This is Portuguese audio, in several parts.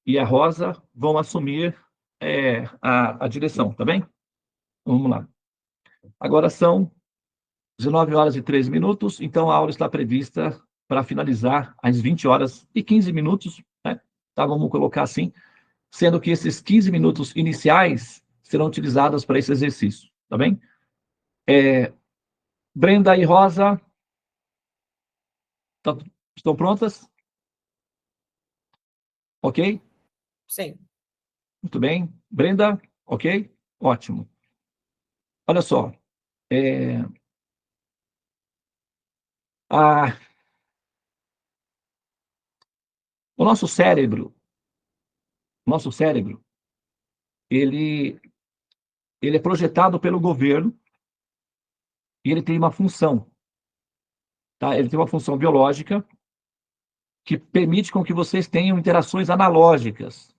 e a Rosa vão assumir a direção, tá bem? Vamos lá. Agora são 19 horas e 13 minutos, então a aula está prevista para finalizar às 20 horas e 15 minutos, né? Tá, vamos colocar assim, sendo que esses 15 minutos iniciais serão utilizados para esse exercício, tá bem? Brenda e Rosa, estão prontas? Ok? Sim. Muito bem. Brenda, ok? Ótimo. Olha só, o nosso cérebro, ele é projetado pelo governo e ele tem uma função, tá? Ele tem uma função biológica que permite com que vocês tenham interações analógicas,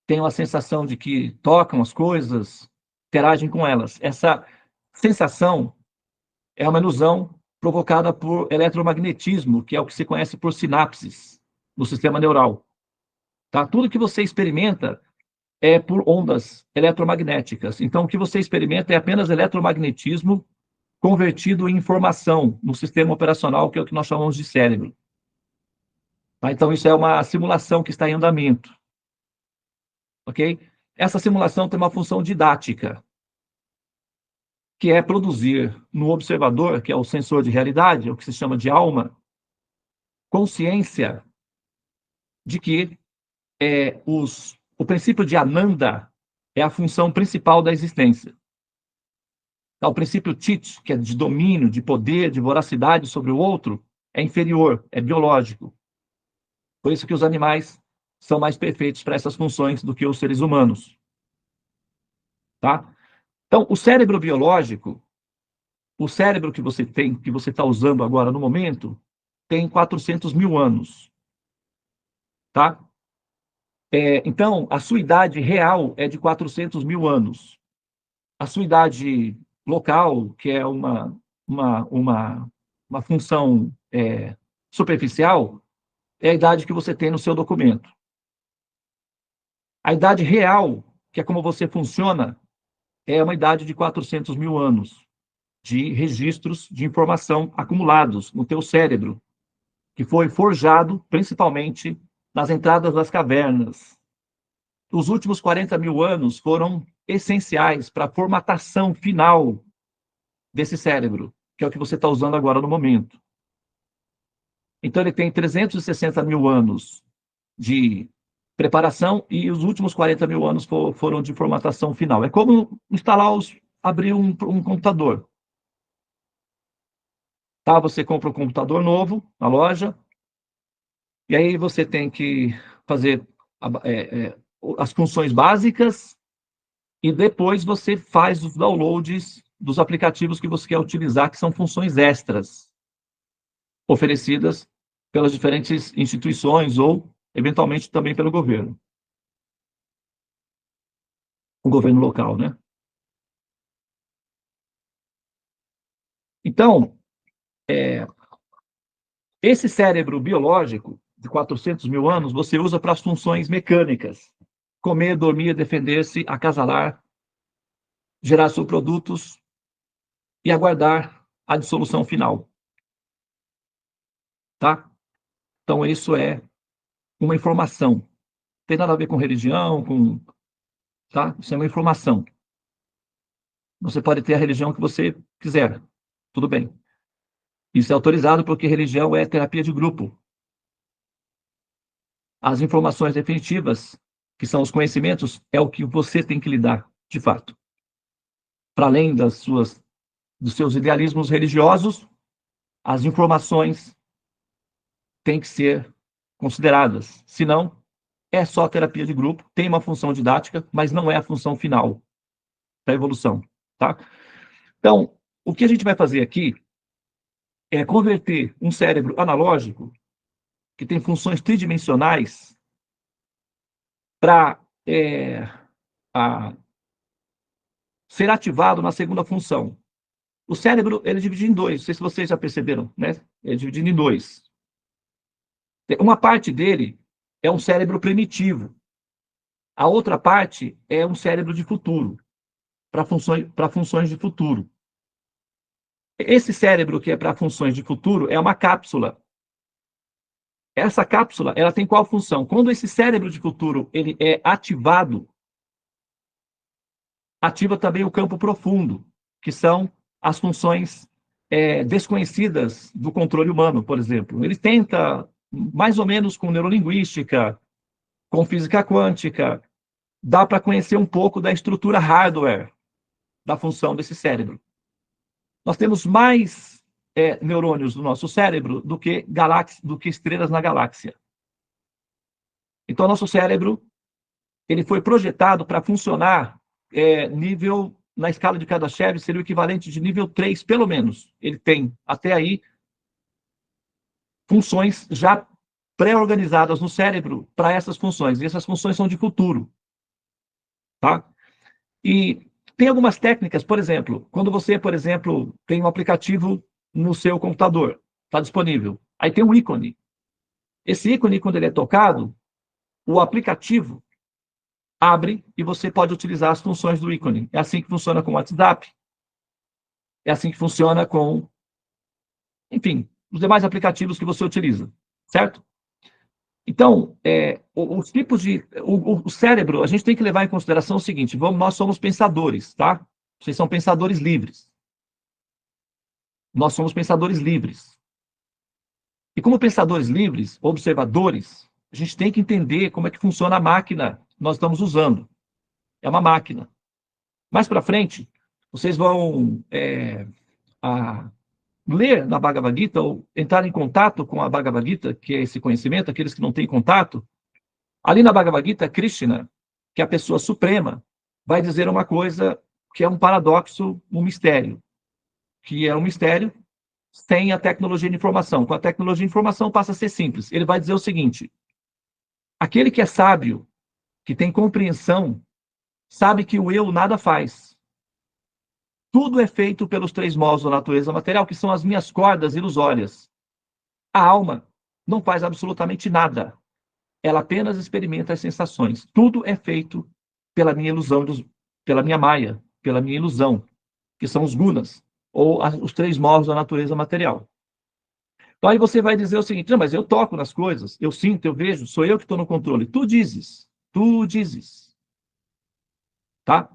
tenham a sensação de que tocam as coisas, interagem com elas. Essa sensação é uma ilusão provocada por eletromagnetismo, que é o que se conhece por sinapses no sistema neural. Tá? Tudo que você experimenta é por ondas eletromagnéticas. Então, o que você experimenta é apenas eletromagnetismo convertido em informação no sistema operacional, que é o que nós chamamos de cérebro. Tá? Então, isso é uma simulação que está em andamento. Ok? Essa simulação tem uma função didática, que é produzir no observador, que é o sensor de realidade, o que se chama de alma, consciência de que o princípio de Ananda é a função principal da existência. Então, o princípio Tit, que é de domínio, de poder, de voracidade sobre o outro, é inferior, é biológico. Por isso que os animais são mais perfeitos para essas funções do que os seres humanos. Tá? Então, o cérebro biológico, o cérebro que você tem, que você está usando agora no momento, tem 400 mil anos. Tá? Então, a sua idade real é de 400 mil anos. A sua idade local, que é uma função superficial, é a idade que você tem no seu documento. A idade real, que é como você funciona, é uma idade de 400 mil anos de registros de informação acumulados no teu cérebro, que foi forjado principalmente nas entradas das cavernas. Os últimos 40 mil anos foram essenciais para a formatação final desse cérebro, que é o que você está usando agora no momento. Então, ele tem 360 mil anos de preparação e os últimos 40 mil anos foram de formatação final. É como abrir um computador. Tá? Você compra um computador novo na loja, e aí você tem que fazer as funções básicas e depois você faz os downloads dos aplicativos que você quer utilizar, que são funções extras oferecidas pelas diferentes instituições ou, eventualmente, também pelo governo. O governo local, né? Então, esse cérebro biológico de 400 mil anos, você usa para as funções mecânicas. Comer, dormir, defender-se, acasalar, gerar subprodutos e aguardar a dissolução final. Tá? Então, isso é uma informação. Não tem nada a ver com religião, tá? Isso é uma informação. Você pode ter a religião que você quiser. Tudo bem. Isso é autorizado porque religião é terapia de grupo. As informações definitivas, que são os conhecimentos, é o que você tem que lidar, de fato. Para além dos seus idealismos religiosos, as informações têm que ser consideradas. Senão, é só terapia de grupo, tem uma função didática, mas não é a função final da evolução. Tá? Então, o que a gente vai fazer aqui é converter um cérebro analógico, que tem funções tridimensionais, para ser ativado na segunda função. O cérebro, ele é dividido em dois, não sei se vocês já perceberam, né? Ele é dividido em dois. Uma parte dele é um cérebro primitivo. A outra parte é um cérebro de futuro, para funções de futuro. Esse cérebro que é para funções de futuro é uma cápsula. Essa cápsula, ela tem qual função? Quando esse cérebro de futuro ele é ativado, ativa também o campo profundo, que são as funções desconhecidas do controle humano, por exemplo. Ele tenta, mais ou menos com neurolinguística, com física quântica, dá para conhecer um pouco da estrutura hardware da função desse cérebro. Nós temos mais neurônios no nosso cérebro do que estrelas na galáxia. Então, nosso cérebro ele foi projetado para funcionar nível, na escala de Kardashev, seria o equivalente de nível 3, pelo menos. Ele tem, até aí, funções já pré-organizadas no cérebro para essas funções. E essas funções são de futuro. Tá? E tem algumas técnicas, por exemplo, quando você, por exemplo, tem um aplicativo no seu computador, está disponível. Aí tem um ícone. Esse ícone, quando ele é tocado, o aplicativo abre e você pode utilizar as funções do ícone. É assim que funciona com o WhatsApp. É assim que funciona com, enfim, os demais aplicativos que você utiliza, certo? Então, os tipos de... O cérebro, a gente tem que levar em consideração o seguinte, nós somos pensadores, tá? Vocês são pensadores livres. Nós somos pensadores livres. E como pensadores livres, observadores, a gente tem que entender como é que funciona a máquina que nós estamos usando. É uma máquina. Mais para frente, vocês vão ler na Bhagavad Gita, ou entrar em contato com a Bhagavad Gita, que é esse conhecimento, aqueles que não têm contato. Ali na Bhagavad Gita, Krishna, que é a pessoa suprema, vai dizer uma coisa que é um paradoxo, um mistério. Que é um mistério sem a tecnologia de informação. Com a tecnologia de informação passa a ser simples. Ele vai dizer o seguinte: aquele que é sábio, que tem compreensão, sabe que o eu nada faz. Tudo é feito pelos três modos da natureza material, que são as minhas cordas ilusórias. A alma não faz absolutamente nada. Ela apenas experimenta as sensações. Tudo é feito pela minha ilusão, pela minha maia, pela minha ilusão, que são os gunas, ou os três modos da natureza material. Então aí você vai dizer o seguinte: não, mas eu toco nas coisas, eu sinto, eu vejo, sou eu que estou no controle. Tu dizes. Tá?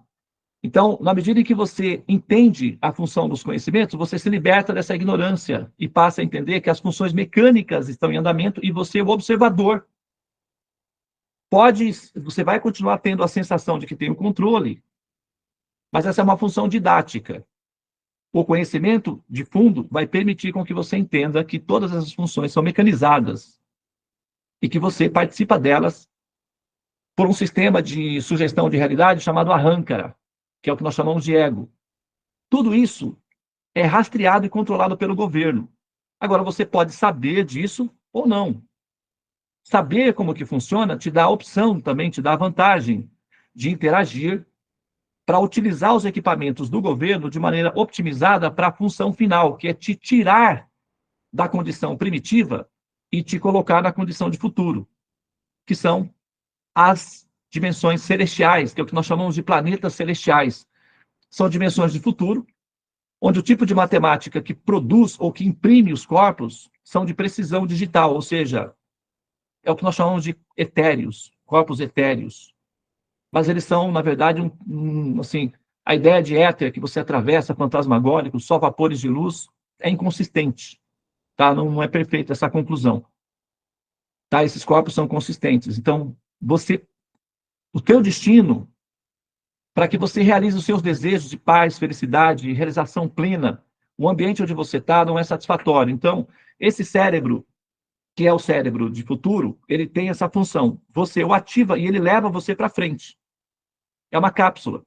Então, na medida em que você entende a função dos conhecimentos, você se liberta dessa ignorância e passa a entender que as funções mecânicas estão em andamento e você é o observador. Você vai continuar tendo a sensação de que tem o controle, mas essa é uma função didática. O conhecimento de fundo vai permitir com que você entenda que todas essas funções são mecanizadas e que você participa delas por um sistema de sugestão de realidade chamado Ahankara, que é o que nós chamamos de ego. Tudo isso é rastreado e controlado pelo governo. Agora, você pode saber disso ou não. Saber como que funciona te dá a opção também, te dá a vantagem de interagir para utilizar os equipamentos do governo de maneira optimizada para a função final, que é te tirar da condição primitiva e te colocar na condição de futuro, que são as dimensões celestiais, que é o que nós chamamos de planetas celestiais. São dimensões de futuro, onde o tipo de matemática que produz ou que imprime os corpos são de precisão digital, ou seja, é o que nós chamamos de etéreos, corpos etéreos. Mas eles são, na verdade, assim, a ideia de éter que você atravessa, fantasmagórico, só vapores de luz, é inconsistente. Tá? Não é perfeita essa conclusão. Tá? Esses corpos são consistentes. Então, o teu destino, para que você realize os seus desejos de paz, felicidade, realização plena, o ambiente onde você está não é satisfatório. Então, esse cérebro, que é o cérebro de futuro, ele tem essa função. Você o ativa e ele leva você para frente. É uma cápsula.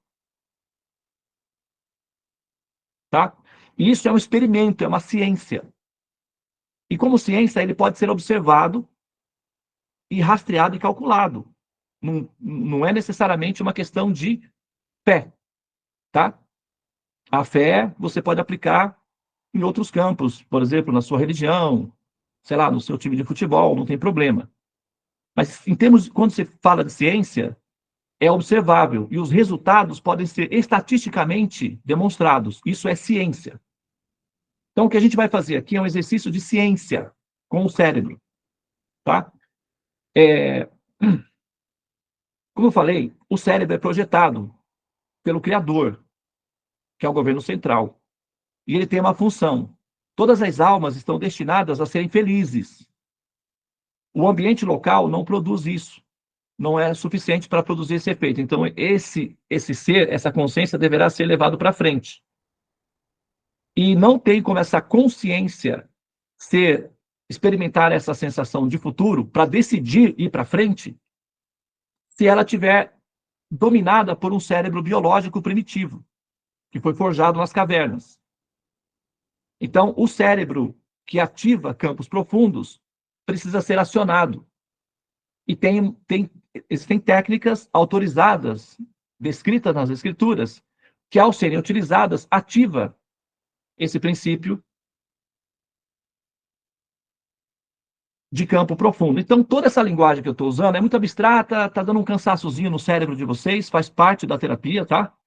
Tá? E isso é um experimento, é uma ciência. E como ciência, ele pode ser observado e rastreado e calculado. Não é necessariamente uma questão de fé. Tá? A fé você pode aplicar em outros campos, por exemplo, na sua religião, sei lá, no seu time de futebol, não tem problema. Mas, em termos, quando você fala de ciência, é observável, e os resultados podem ser estatisticamente demonstrados. Isso é ciência. Então, o que a gente vai fazer aqui é um exercício de ciência com o cérebro, tá? É, como eu falei, o cérebro é projetado pelo Criador, que é o governo central, e ele tem uma função. Todas as almas estão destinadas a serem felizes. O ambiente local não produz isso, não é suficiente para produzir esse efeito. Então, esse ser, essa consciência deverá ser levado para frente. E não tem como essa consciência ser experimentar essa sensação de futuro para decidir ir para frente se ela tiver dominada por um cérebro biológico primitivo, que foi forjado nas cavernas. Então, o cérebro que ativa campos profundos precisa ser acionado. E existem técnicas autorizadas, descritas nas escrituras, que, ao serem utilizadas, ativa esse princípio de campo profundo. Então, toda essa linguagem que eu estou usando é muito abstrata, está dando um cansaçozinho no cérebro de vocês, faz parte da terapia, tá?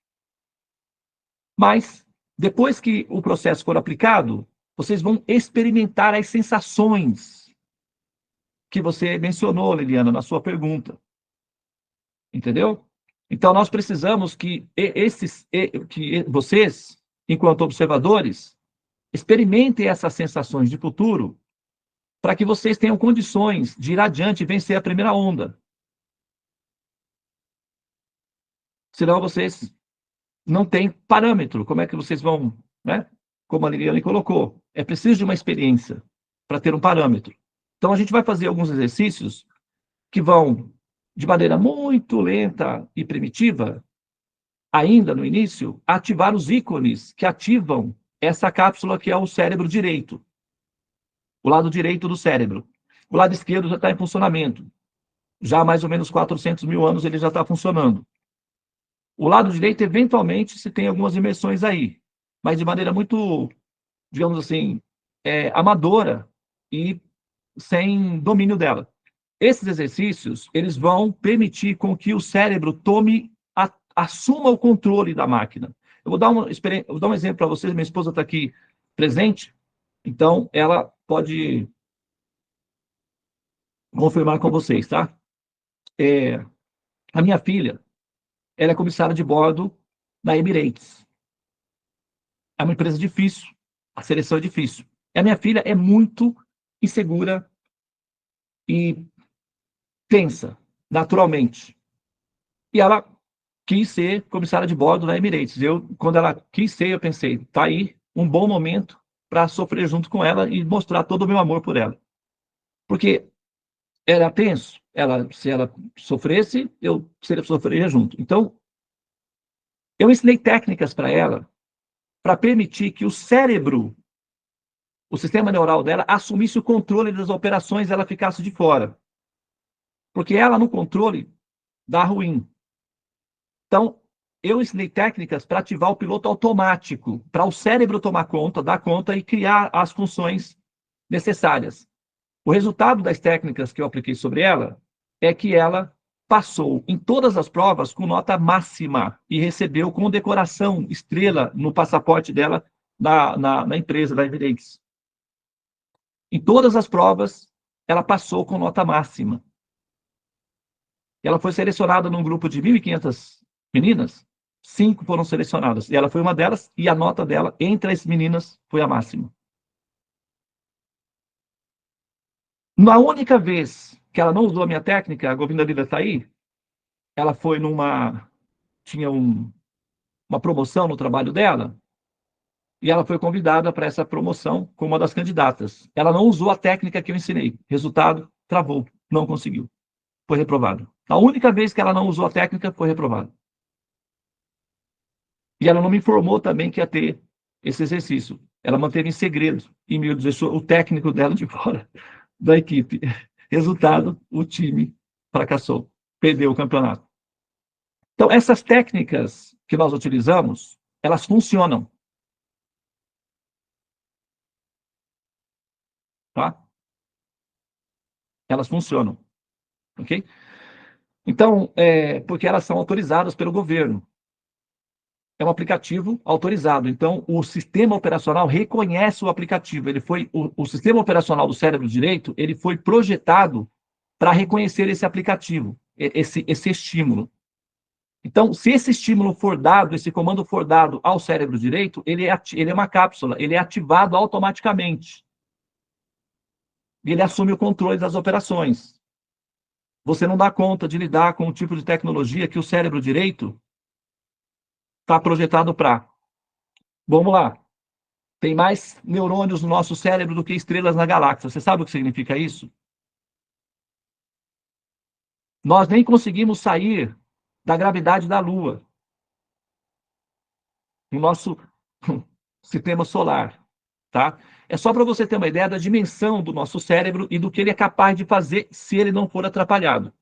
Mas, depois que o processo for aplicado, vocês vão experimentar as sensações que você mencionou, Liliana, na sua pergunta. Entendeu? Então, nós precisamos que vocês, enquanto observadores, experimentem essas sensações de futuro para que vocês tenham condições de ir adiante e vencer a primeira onda. Senão vocês não têm parâmetro. Como é que vocês vão, né? Como a Liliane colocou, é preciso de uma experiência para ter um parâmetro. Então, a gente vai fazer alguns exercícios que vão, de maneira muito lenta e primitiva, ainda no início, ativar os ícones que ativam essa cápsula que é o cérebro direito, o lado direito do cérebro. O lado esquerdo já está em funcionamento. Já há mais ou menos 400 mil anos ele já está funcionando. O lado direito, eventualmente, se tem algumas imersões aí, mas de maneira muito, digamos assim, amadora e sem domínio dela. Esses exercícios, eles vão permitir com que o cérebro assuma o controle da máquina. Eu vou dar um exemplo para vocês, minha esposa está aqui presente, então ela pode confirmar com vocês, tá? É, a minha filha, ela é comissária de bordo na Emirates. É uma empresa difícil, a seleção é difícil. E a minha filha é muito insegura e tensa, naturalmente. E ela quis ser comissária de bordo da Emirates. Quando ela quis ser, eu pensei, tá aí um bom momento para sofrer junto com ela e mostrar todo o meu amor por ela. Porque era tenso, se ela sofresse, eu sofreria junto. Então, eu ensinei técnicas para ela para permitir que o cérebro, o sistema neural dela, assumisse o controle das operações e ela ficasse de fora. Porque ela, no controle, dá ruim. Então, eu ensinei técnicas para ativar o piloto automático, para o cérebro tomar conta, dar conta e criar as funções necessárias. O resultado das técnicas que eu apliquei sobre ela é que ela passou em todas as provas com nota máxima e recebeu condecoração, estrela no passaporte dela na empresa da Emirates. Em todas as provas, ela passou com nota máxima. Ela foi selecionada num grupo de 1.500 meninas, 5 foram selecionadas. E ela foi uma delas, e a nota dela, entre as meninas, foi a máxima. Na única vez que ela não usou a minha técnica, a Govinda Lila está aí, ela foi tinha uma promoção no trabalho dela, e ela foi convidada para essa promoção como uma das candidatas. Ela não usou a técnica que eu ensinei. Resultado, travou, não conseguiu. Foi reprovada. A única vez que ela não usou a técnica, foi reprovada. E ela não me informou também que ia ter esse exercício. Ela manteve em segredo e me deixou o técnico dela de fora da equipe. Resultado, o time fracassou, perdeu o campeonato. Então, essas técnicas que nós utilizamos, elas funcionam. Tá? Elas funcionam. ok? Então, porque elas são autorizadas pelo governo. É um aplicativo autorizado. Então, o sistema operacional reconhece o aplicativo. O sistema operacional do cérebro direito, ele foi projetado para reconhecer esse aplicativo, esse estímulo. Então, se esse estímulo for dado, esse comando for dado ao cérebro direito, ele é uma cápsula, ele é ativado automaticamente. E ele assume o controle das operações. Você não dá conta de lidar com o tipo de tecnologia que o cérebro direito está projetado para. Vamos lá. Tem mais neurônios no nosso cérebro do que estrelas na galáxia. Você sabe o que significa isso? Nós nem conseguimos sair da gravidade da Lua, no nosso sistema solar, tá? É só para você ter uma ideia da dimensão do nosso cérebro e do que ele é capaz de fazer se ele não for atrapalhado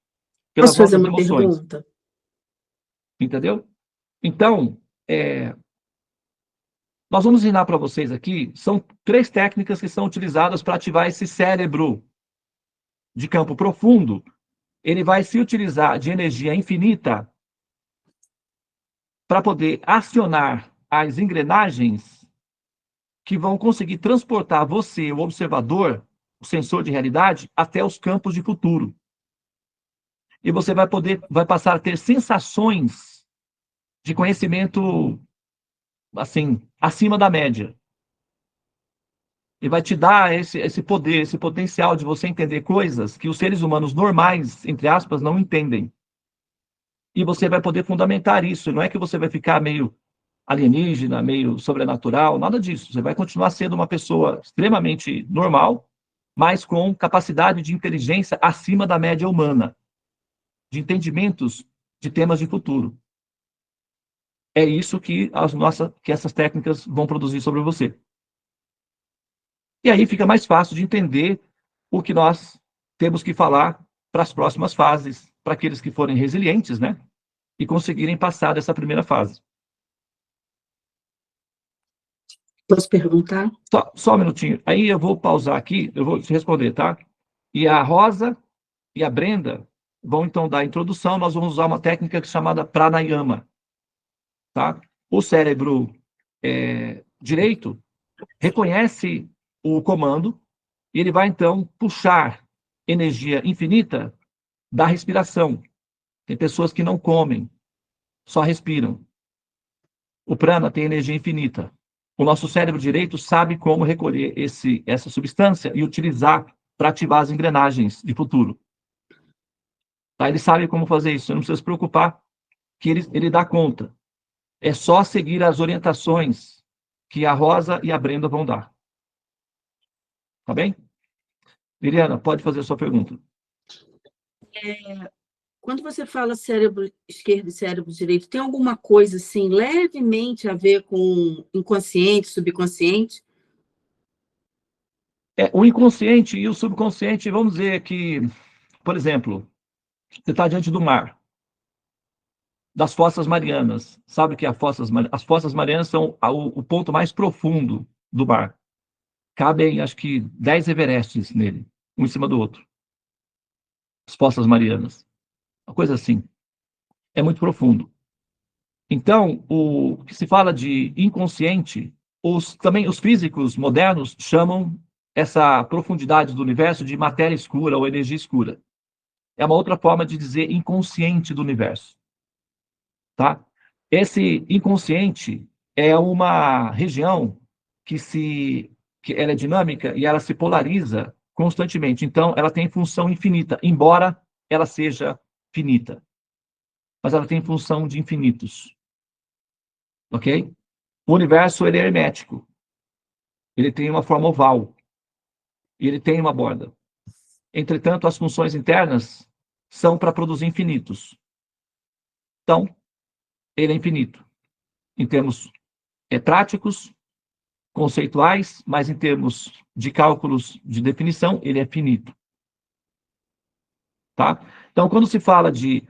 pelas Posso fazer nossas uma emoções. pergunta? Entendeu? Então, nós vamos ensinar para vocês aqui, são 3 técnicas que são utilizadas para ativar esse cérebro de campo profundo. Ele vai se utilizar de energia infinita para poder acionar as engrenagens que vão conseguir transportar você, o observador, o sensor de realidade, até os campos de futuro. E você vai passar a ter sensações de conhecimento, assim, acima da média. E vai te dar esse poder, esse potencial de você entender coisas que os seres humanos normais, entre aspas, não entendem. E você vai poder fundamentar isso. Não é que você vai ficar meio alienígena, meio sobrenatural, nada disso. Você vai continuar sendo uma pessoa extremamente normal, mas com capacidade de inteligência acima da média humana, de entendimentos de temas de futuro. É isso que essas técnicas vão produzir sobre você. E aí fica mais fácil de entender o que nós temos que falar para as próximas fases, para aqueles que forem resilientes, né? E conseguirem passar dessa primeira fase. Posso perguntar? Só um minutinho. Aí eu vou pausar aqui, eu vou te responder, tá? E a Rosa e a Brenda vão então dar a introdução. Nós vamos usar uma técnica chamada pranayama, tá? O cérebro direito reconhece o comando e ele vai então puxar energia infinita da respiração. Tem pessoas que não comem, só respiram. O prana tem energia infinita. O nosso cérebro direito sabe como recolher essa substância e utilizar para ativar as engrenagens de futuro. Tá? Ele sabe como fazer isso. Você não precisa se preocupar que ele dá conta. É só seguir as orientações que a Rosa e a Brenda vão dar. Tá bem? Liliana, pode fazer a sua pergunta. Quando você fala cérebro esquerdo e cérebro direito, tem alguma coisa assim levemente a ver com inconsciente, subconsciente? O inconsciente e o subconsciente, vamos dizer que, por exemplo, você está diante do mar, das Fossas Marianas. Sabe que as Fossas Marianas são o ponto mais profundo do mar. Cabem, acho que, 10 Everestes nele, um em cima do outro. As Fossas Marianas. Uma coisa assim. É muito profundo. Então, o que se fala de inconsciente, também os físicos modernos chamam essa profundidade do universo de matéria escura ou energia escura. É uma outra forma de dizer inconsciente do universo. Tá? Esse inconsciente é uma região que ela é dinâmica e ela se polariza constantemente. Então, ela tem função infinita, embora ela seja finita. Mas ela tem função de infinitos. Ok? O universo ele é hermético. Ele tem uma forma oval. E ele tem uma borda. Entretanto, as funções internas são para produzir infinitos. Então, ele é infinito. Em termos práticos, conceituais, mas em termos de cálculos de definição, ele é finito. Tá? Então, quando se fala de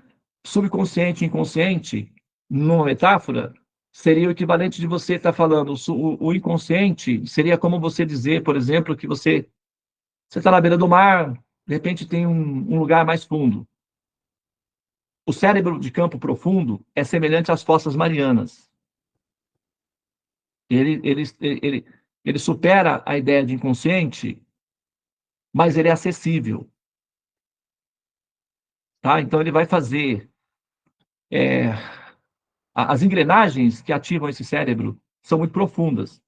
subconsciente e inconsciente, numa metáfora, seria o equivalente de você estar falando, o inconsciente seria como você dizer, por exemplo, que você está na beira do mar, de repente tem um lugar mais fundo. O cérebro de campo profundo é semelhante às fossas marianas. Ele supera a ideia de inconsciente, mas ele é acessível. Tá? Então, ele vai fazer... as engrenagens que ativam esse cérebro são muito profundas.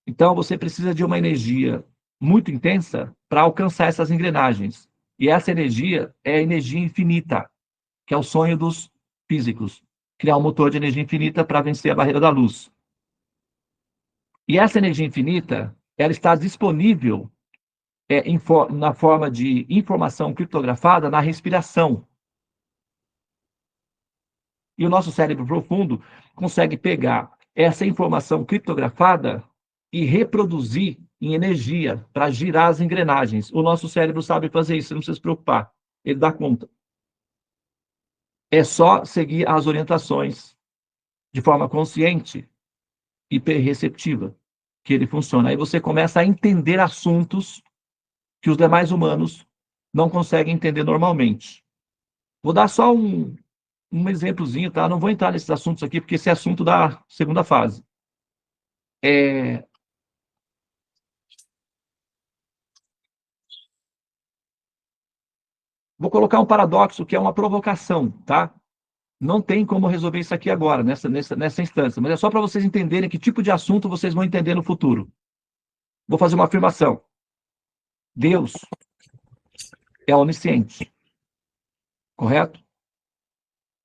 Então, você precisa de uma energia muito intensa para alcançar essas engrenagens. E essa energia é a energia infinita, que é o sonho dos físicos. Criar um motor de energia infinita para vencer a barreira da luz. E essa energia infinita, ela está disponível na forma de informação criptografada na respiração. E o nosso cérebro profundo consegue pegar essa informação criptografada e reproduzir em energia para girar as engrenagens. O nosso cérebro sabe fazer isso, não precisa se preocupar. Ele dá conta. É só seguir as orientações de forma consciente e receptiva que ele funciona. Aí você começa a entender assuntos que os demais humanos não conseguem entender normalmente. Vou dar só um exemplozinho, tá? Não vou entrar nesses assuntos aqui, porque esse é assunto da segunda fase. Vou colocar um paradoxo, que é uma provocação, tá? Não tem como resolver isso aqui agora, nessa instância, mas é só para vocês entenderem que tipo de assunto vocês vão entender no futuro. Vou fazer uma afirmação. Deus é onisciente, correto?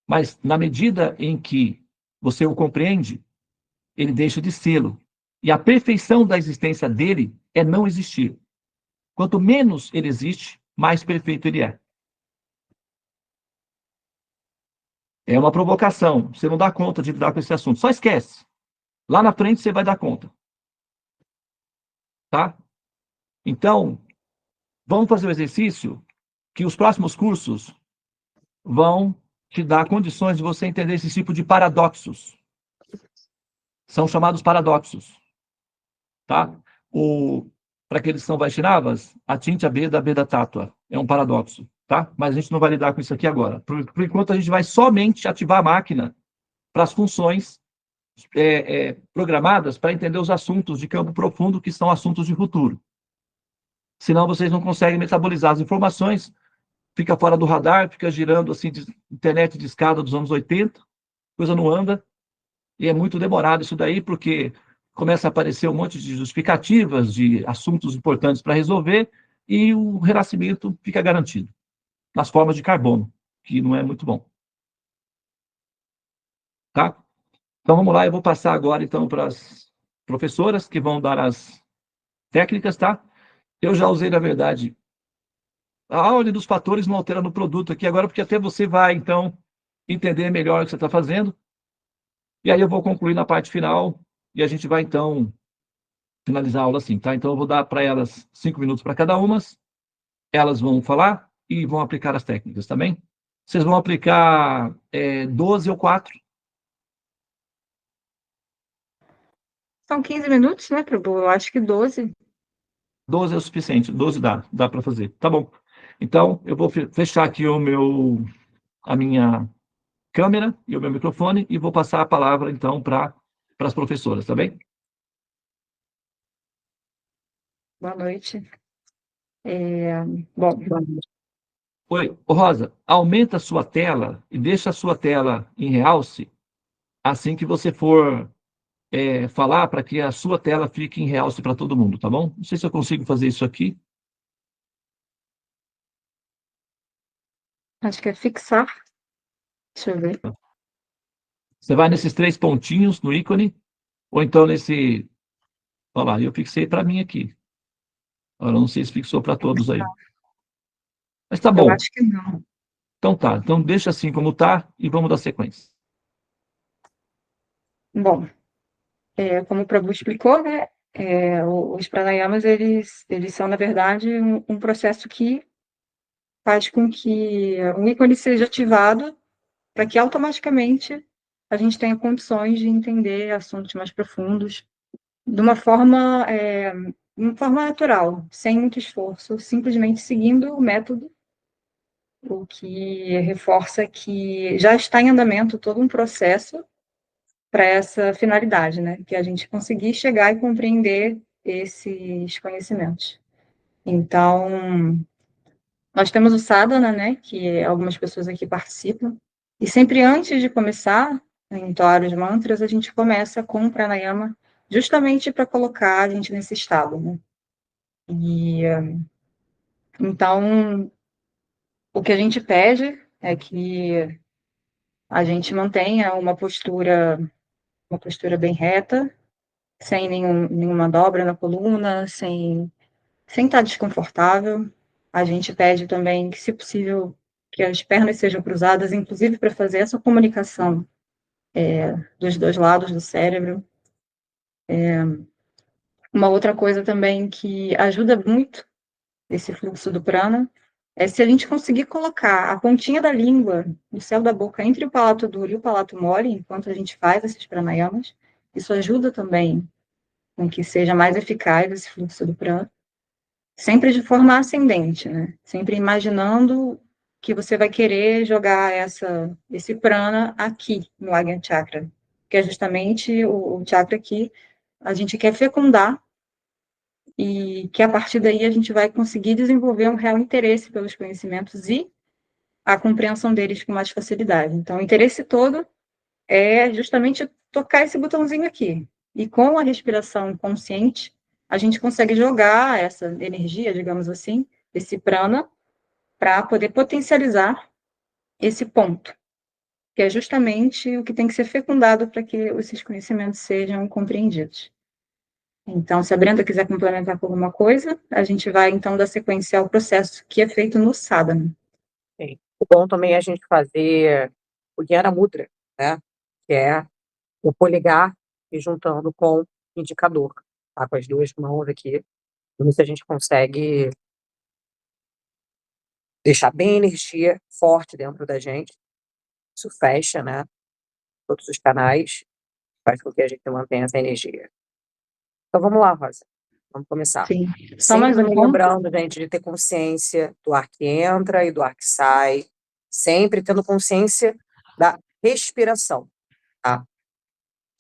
Mas na medida em que você o compreende, ele deixa de sê-lo. E a perfeição da existência dele é não existir. Quanto menos ele existe, mais perfeito ele é. É uma provocação. Você não dá conta de lidar com esse assunto. Só esquece. Lá na frente você vai dar conta. Tá? Então, vamos fazer o exercício que os próximos cursos vão te dar condições de você entender esse tipo de paradoxos. São chamados paradoxos. Tá? Para aqueles que são Vaishnavas, a Tintya Bheda Tattva é um paradoxo. Tá? Mas a gente não vai lidar com isso aqui agora. Por enquanto, a gente vai somente ativar a máquina para as funções programadas para entender os assuntos de campo profundo, que são assuntos de futuro. Senão, vocês não conseguem metabolizar as informações, fica fora do radar, fica girando assim, internet de escada dos anos 80, coisa não anda, e é muito demorado isso daí, porque começa a aparecer um monte de justificativas de assuntos importantes para resolver, e o renascimento fica garantido, nas formas de carbono, que não é muito bom. Tá? Então, vamos lá, eu vou passar agora, então, para as professoras, que vão dar as técnicas, tá? Eu já usei, na verdade, a ordem dos fatores não altera no produto aqui agora, porque até você vai, então, entender melhor o que você está fazendo. E aí eu vou concluir na parte final, e a gente vai, então, finalizar a aula assim, tá? Então, eu vou dar para elas 5 minutos para cada uma, elas vão falar e vão aplicar as técnicas, tá bem? Vocês vão aplicar 12 ou 4. São 15 minutos, né, Prabhu? Eu acho que 12. 12 é o suficiente, 12 dá para fazer. Tá bom. Então, eu vou fechar aqui a minha câmera e o meu microfone e vou passar a palavra, então, para as professoras, tá bem? Boa noite. Bom, Oi, Rosa, aumenta a sua tela e deixa a sua tela em realce assim que você for falar, para que a sua tela fique em realce para todo mundo, tá bom? Não sei se eu consigo fazer isso aqui. acho que é fixar. Deixa eu ver. Você vai nesses 3 pontinhos no ícone, ou então nesse... Olha lá, eu fixei para mim aqui. Agora, não sei se fixou para todos aí. Mas tá Eu bom. acho que não. Então tá. Então deixa assim como tá e vamos dar sequência. Bom, como o Prabhu explicou, né, os pranayamas, eles são, na verdade, um processo que faz com que um ícone seja ativado para que automaticamente a gente tenha condições de entender assuntos mais profundos de uma forma natural, sem muito esforço, simplesmente seguindo o método o que reforça que já está em andamento todo um processo para essa finalidade, né? Que é a gente conseguir chegar e compreender esses conhecimentos. Então, nós temos o sadhana, né? Que algumas pessoas aqui participam. E sempre antes de começar a entoar os mantras, a gente começa com o pranayama, justamente para colocar a gente nesse estado, né? E então, o que a gente pede é que a gente mantenha uma postura bem reta, sem nenhuma dobra na coluna, sem estar desconfortável. A gente pede também que, se possível, que as pernas sejam cruzadas, inclusive para fazer essa comunicação dos dois lados do cérebro. Uma outra coisa também que ajuda muito esse fluxo do prana é se a gente conseguir colocar a pontinha da língua no céu da boca entre o palato duro e o palato mole, enquanto a gente faz esses pranayamas. Isso ajuda também com que seja mais eficaz esse fluxo do prana. Sempre de forma ascendente, né? Sempre imaginando que você vai querer jogar esse prana aqui no Agnya Chakra, que é justamente o chakra que a gente quer fecundar e que a partir daí a gente vai conseguir desenvolver um real interesse pelos conhecimentos e a compreensão deles com mais facilidade. Então, o interesse todo é justamente tocar esse botãozinho aqui. E com a respiração consciente, a gente consegue jogar essa energia, digamos assim, esse prana, para poder potencializar esse ponto, que é justamente o que tem que ser fecundado para que esses conhecimentos sejam compreendidos. Então, se a Brenda quiser complementar com alguma coisa, a gente vai, então, dar sequência ao processo que é feito no sadhana. Sim. O bom também é a gente fazer o Jnana Mudra, né? Que é o polegar e juntando com o indicador, tá? Com as duas mãos aqui. Com isso a gente consegue deixar bem a energia forte dentro da gente. Isso fecha, né? Todos os canais, faz com que a gente mantenha essa energia. Então vamos lá, Rosa. Vamos começar. Sim. Só mais Sempre um ponto. lembrando, gente, de ter consciência do ar que entra e do ar que sai. Sempre tendo consciência da respiração, tá?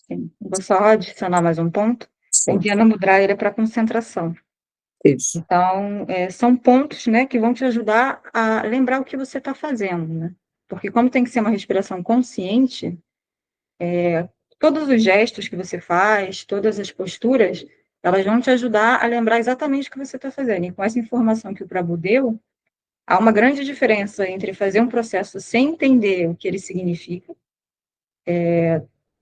Sim. Vou só adicionar mais um ponto. O Sim, Jnana Mudra é para concentração. isso. Então, são pontos, né, que vão te ajudar a lembrar o que você está fazendo, né? Porque como tem que ser uma respiração consciente, todos os gestos que você faz, todas as posturas, elas vão te ajudar a lembrar exatamente o que você está fazendo. E com essa informação que o Prabhu deu, há uma grande diferença entre fazer um processo sem entender o que ele significa,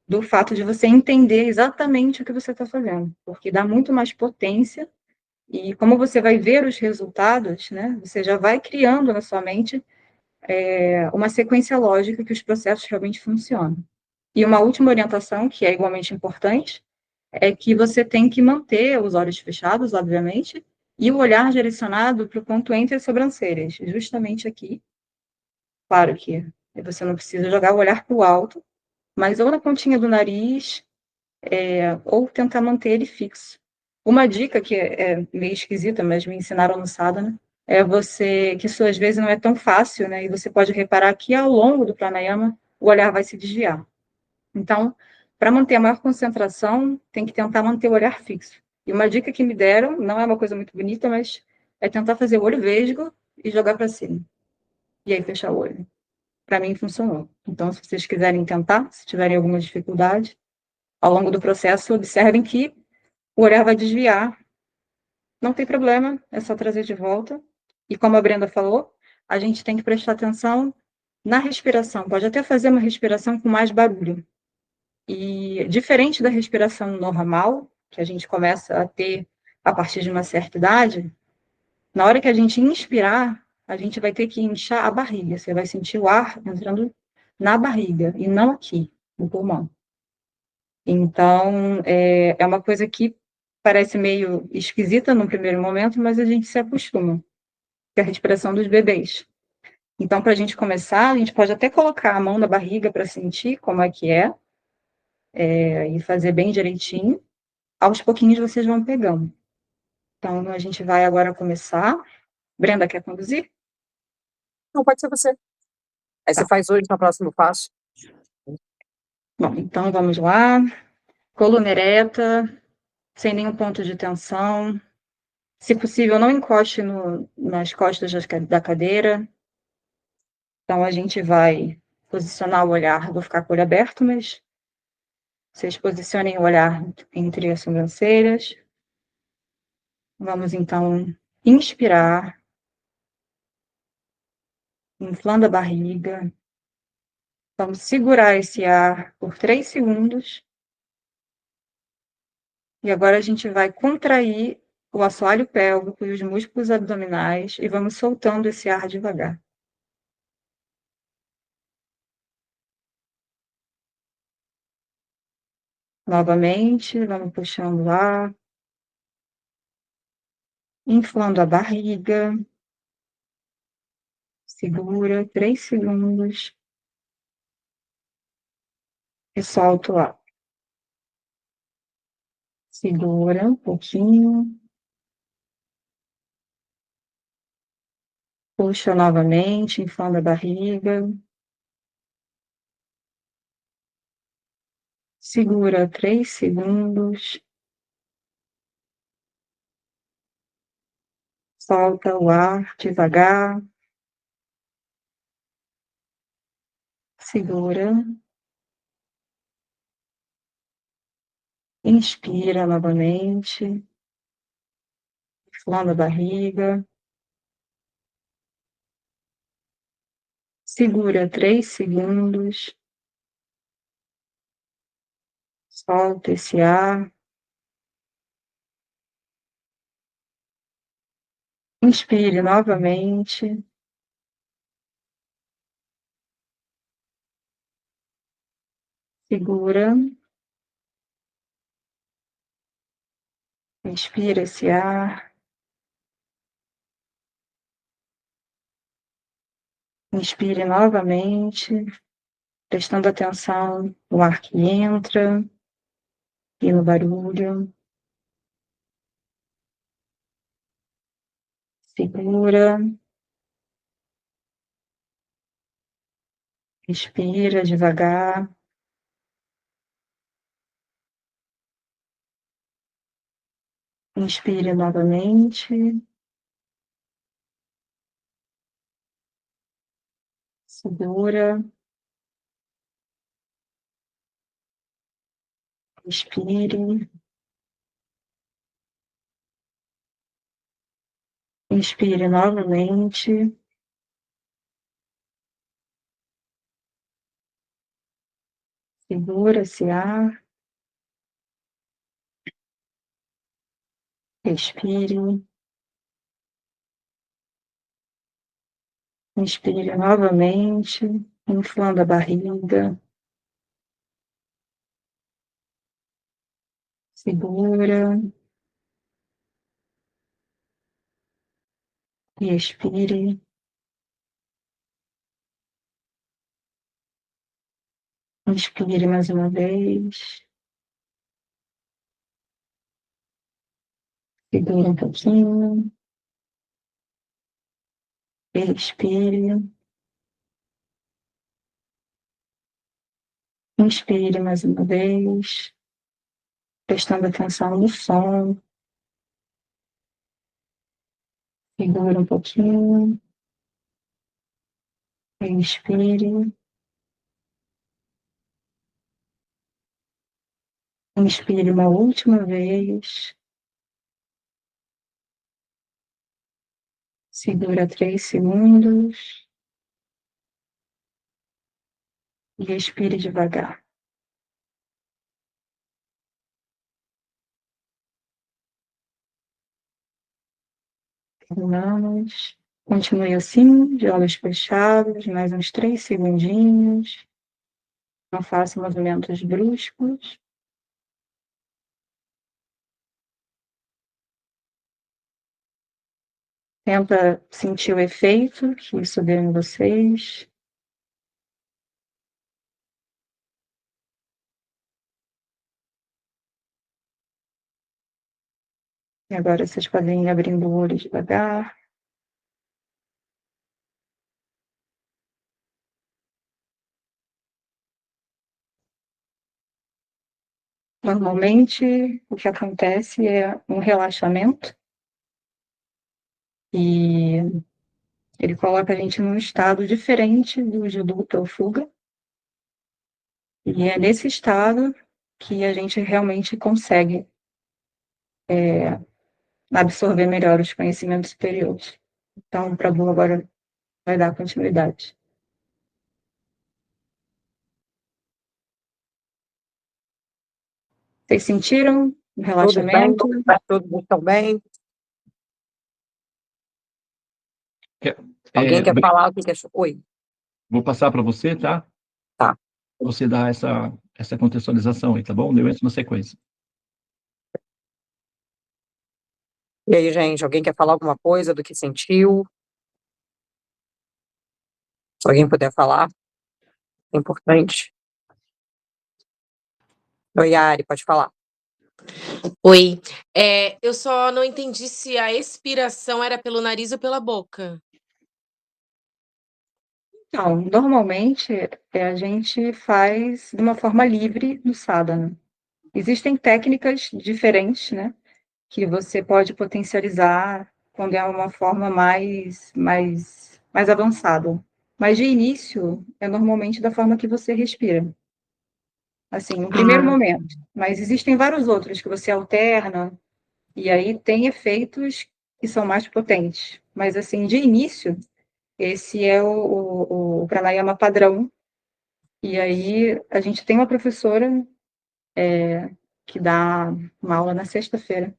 do fato de você entender exatamente o que você está fazendo, porque dá muito mais potência. E como você vai ver os resultados, né, você já vai criando na sua mente uma sequência lógica que os processos realmente funcionam. E uma última orientação, que é igualmente importante, é que você tem que manter os olhos fechados, obviamente, e o olhar direcionado para o ponto entre as sobrancelhas, justamente aqui. Claro que você não precisa jogar o olhar para o alto, mas ou na pontinha do nariz, ou tentar manter ele fixo. Uma dica que é meio esquisita, mas me ensinaram no sadhana, é que isso às vezes não é tão fácil, né? E você pode reparar que ao longo do pranayama o olhar vai se desviar. Então, para manter a maior concentração, tem que tentar manter o olhar fixo. E uma dica que me deram, não é uma coisa muito bonita, mas é tentar fazer o olho vesgo e jogar para cima. E aí fechar o olho. Para mim funcionou. Então, se vocês quiserem tentar, se tiverem alguma dificuldade, ao longo do processo, observem que o olhar vai desviar. Não tem problema, é só trazer de volta. E como a Brenda falou, a gente tem que prestar atenção na respiração. Pode até fazer uma respiração com mais barulho. E diferente da respiração normal, que a gente começa a ter a partir de uma certa idade, na hora que a gente inspirar, a gente vai ter que inchar a barriga. Você vai sentir o ar entrando na barriga e não aqui, no pulmão. Então, é uma coisa que parece meio esquisita no primeiro momento, mas a gente se acostuma, que é a respiração dos bebês. Então, para a gente começar, a gente pode até colocar a mão na barriga para sentir como é que e fazer bem direitinho. Aos pouquinhos vocês vão pegando. Então, a gente vai agora começar. Brenda, quer conduzir? Não, pode ser você. Aí você Tá. faz hoje, no próximo passo. Bom, então vamos lá. Coluna ereta, sem nenhum ponto de tensão. Se possível, não encoste nas costas da cadeira. Então, a gente vai posicionar o olhar, vou ficar com o olho aberto, mas vocês posicionem o olhar entre as sobrancelhas. Vamos, então, inspirar, inflando a barriga. Vamos segurar esse ar por 3 segundos. E agora a gente vai contrair o assoalho pélvico e os músculos abdominais e vamos soltando esse ar devagar. Novamente, vamos puxando o ar, inflando a barriga. Segura 3 segundos e solta o ar. Segura um pouquinho. Puxa novamente, inflando a barriga. Segura 3 segundos. Solta o ar devagar. Segura. Inspira novamente, inflando a barriga. Segura 3 segundos. Solta esse ar. Inspire novamente. Segura. Inspira esse ar. Inspire novamente, prestando atenção no ar que entra e no barulho. Segura. Respira devagar. Inspire novamente. Segura. Inspire. Inspire novamente. Segura esse ar. Respire. Inspire novamente, inflando a barriga. Segura. E expire. Inspire mais uma vez. Segura um pouquinho. Expire. Inspire mais uma vez, prestando atenção no som. Segura um pouquinho. Expire. Inspire uma última vez. Segura 3 segundos. E expire devagar. Terminamos. Continue assim, de olhos fechados, mais uns 3 segundinhos. Não faça movimentos bruscos. Tenta sentir o efeito que isso deu em vocês. E agora vocês podem ir abrindo o olho devagar. Normalmente, o que acontece é um relaxamento e ele coloca a gente num estado diferente do de luta ou fuga, e é nesse estado que a gente realmente consegue absorver melhor os conhecimentos superiores. Então, o Prabhu agora vai dar continuidade. Vocês sentiram o Todos bem? relaxamento? Todos estão bem? Quer- Alguém é, quer falar o que achou? Oi. vou passar para você, tá? Tá. Pra você dar essa contextualização aí, tá bom? Eu entro na sequência. E aí, gente, alguém quer falar alguma coisa do que sentiu? Se alguém puder falar, é importante. Oi, Ari, pode falar. Oi. Eu só não entendi se a expiração era pelo nariz ou pela boca. Então, normalmente a gente faz de uma forma livre no sadhana. Existem técnicas diferentes, né, que você pode potencializar quando é uma forma mais avançada. Mas de início, é normalmente da forma que você respira. Assim, no primeiro momento. Mas existem vários outros que você alterna, e aí tem efeitos que são mais potentes. Mas, assim, de início, esse é o pranayama padrão. E aí a gente tem uma professora que dá uma aula na sexta-feira,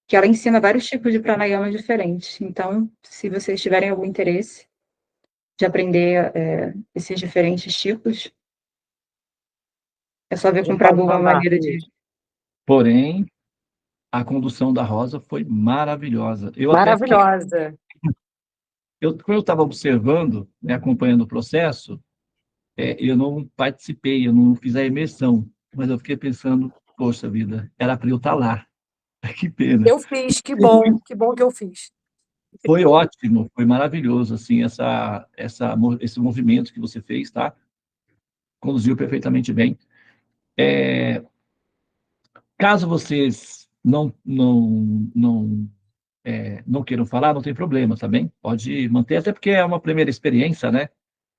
que ela ensina vários tipos de pranayama diferentes. Então, se vocês tiverem algum interesse de aprender esses diferentes tipos, é só ver com o Prabhu uma maneira de... Porém, a condução da Rosa foi maravilhosa. Eu até fiquei, Maravilhosa. quando eu estava observando, né, acompanhando o processo, eu não participei, eu não fiz a imersão, mas eu fiquei pensando, poxa vida, era para eu estar lá. Que pena. Eu fiz, que bom que eu fiz. Foi ótimo, foi maravilhoso, assim, esse movimento que você fez, tá? Conduziu perfeitamente bem. Caso vocês não queiram falar, não tem problema, tá bem? Pode manter, até porque é uma primeira experiência, né?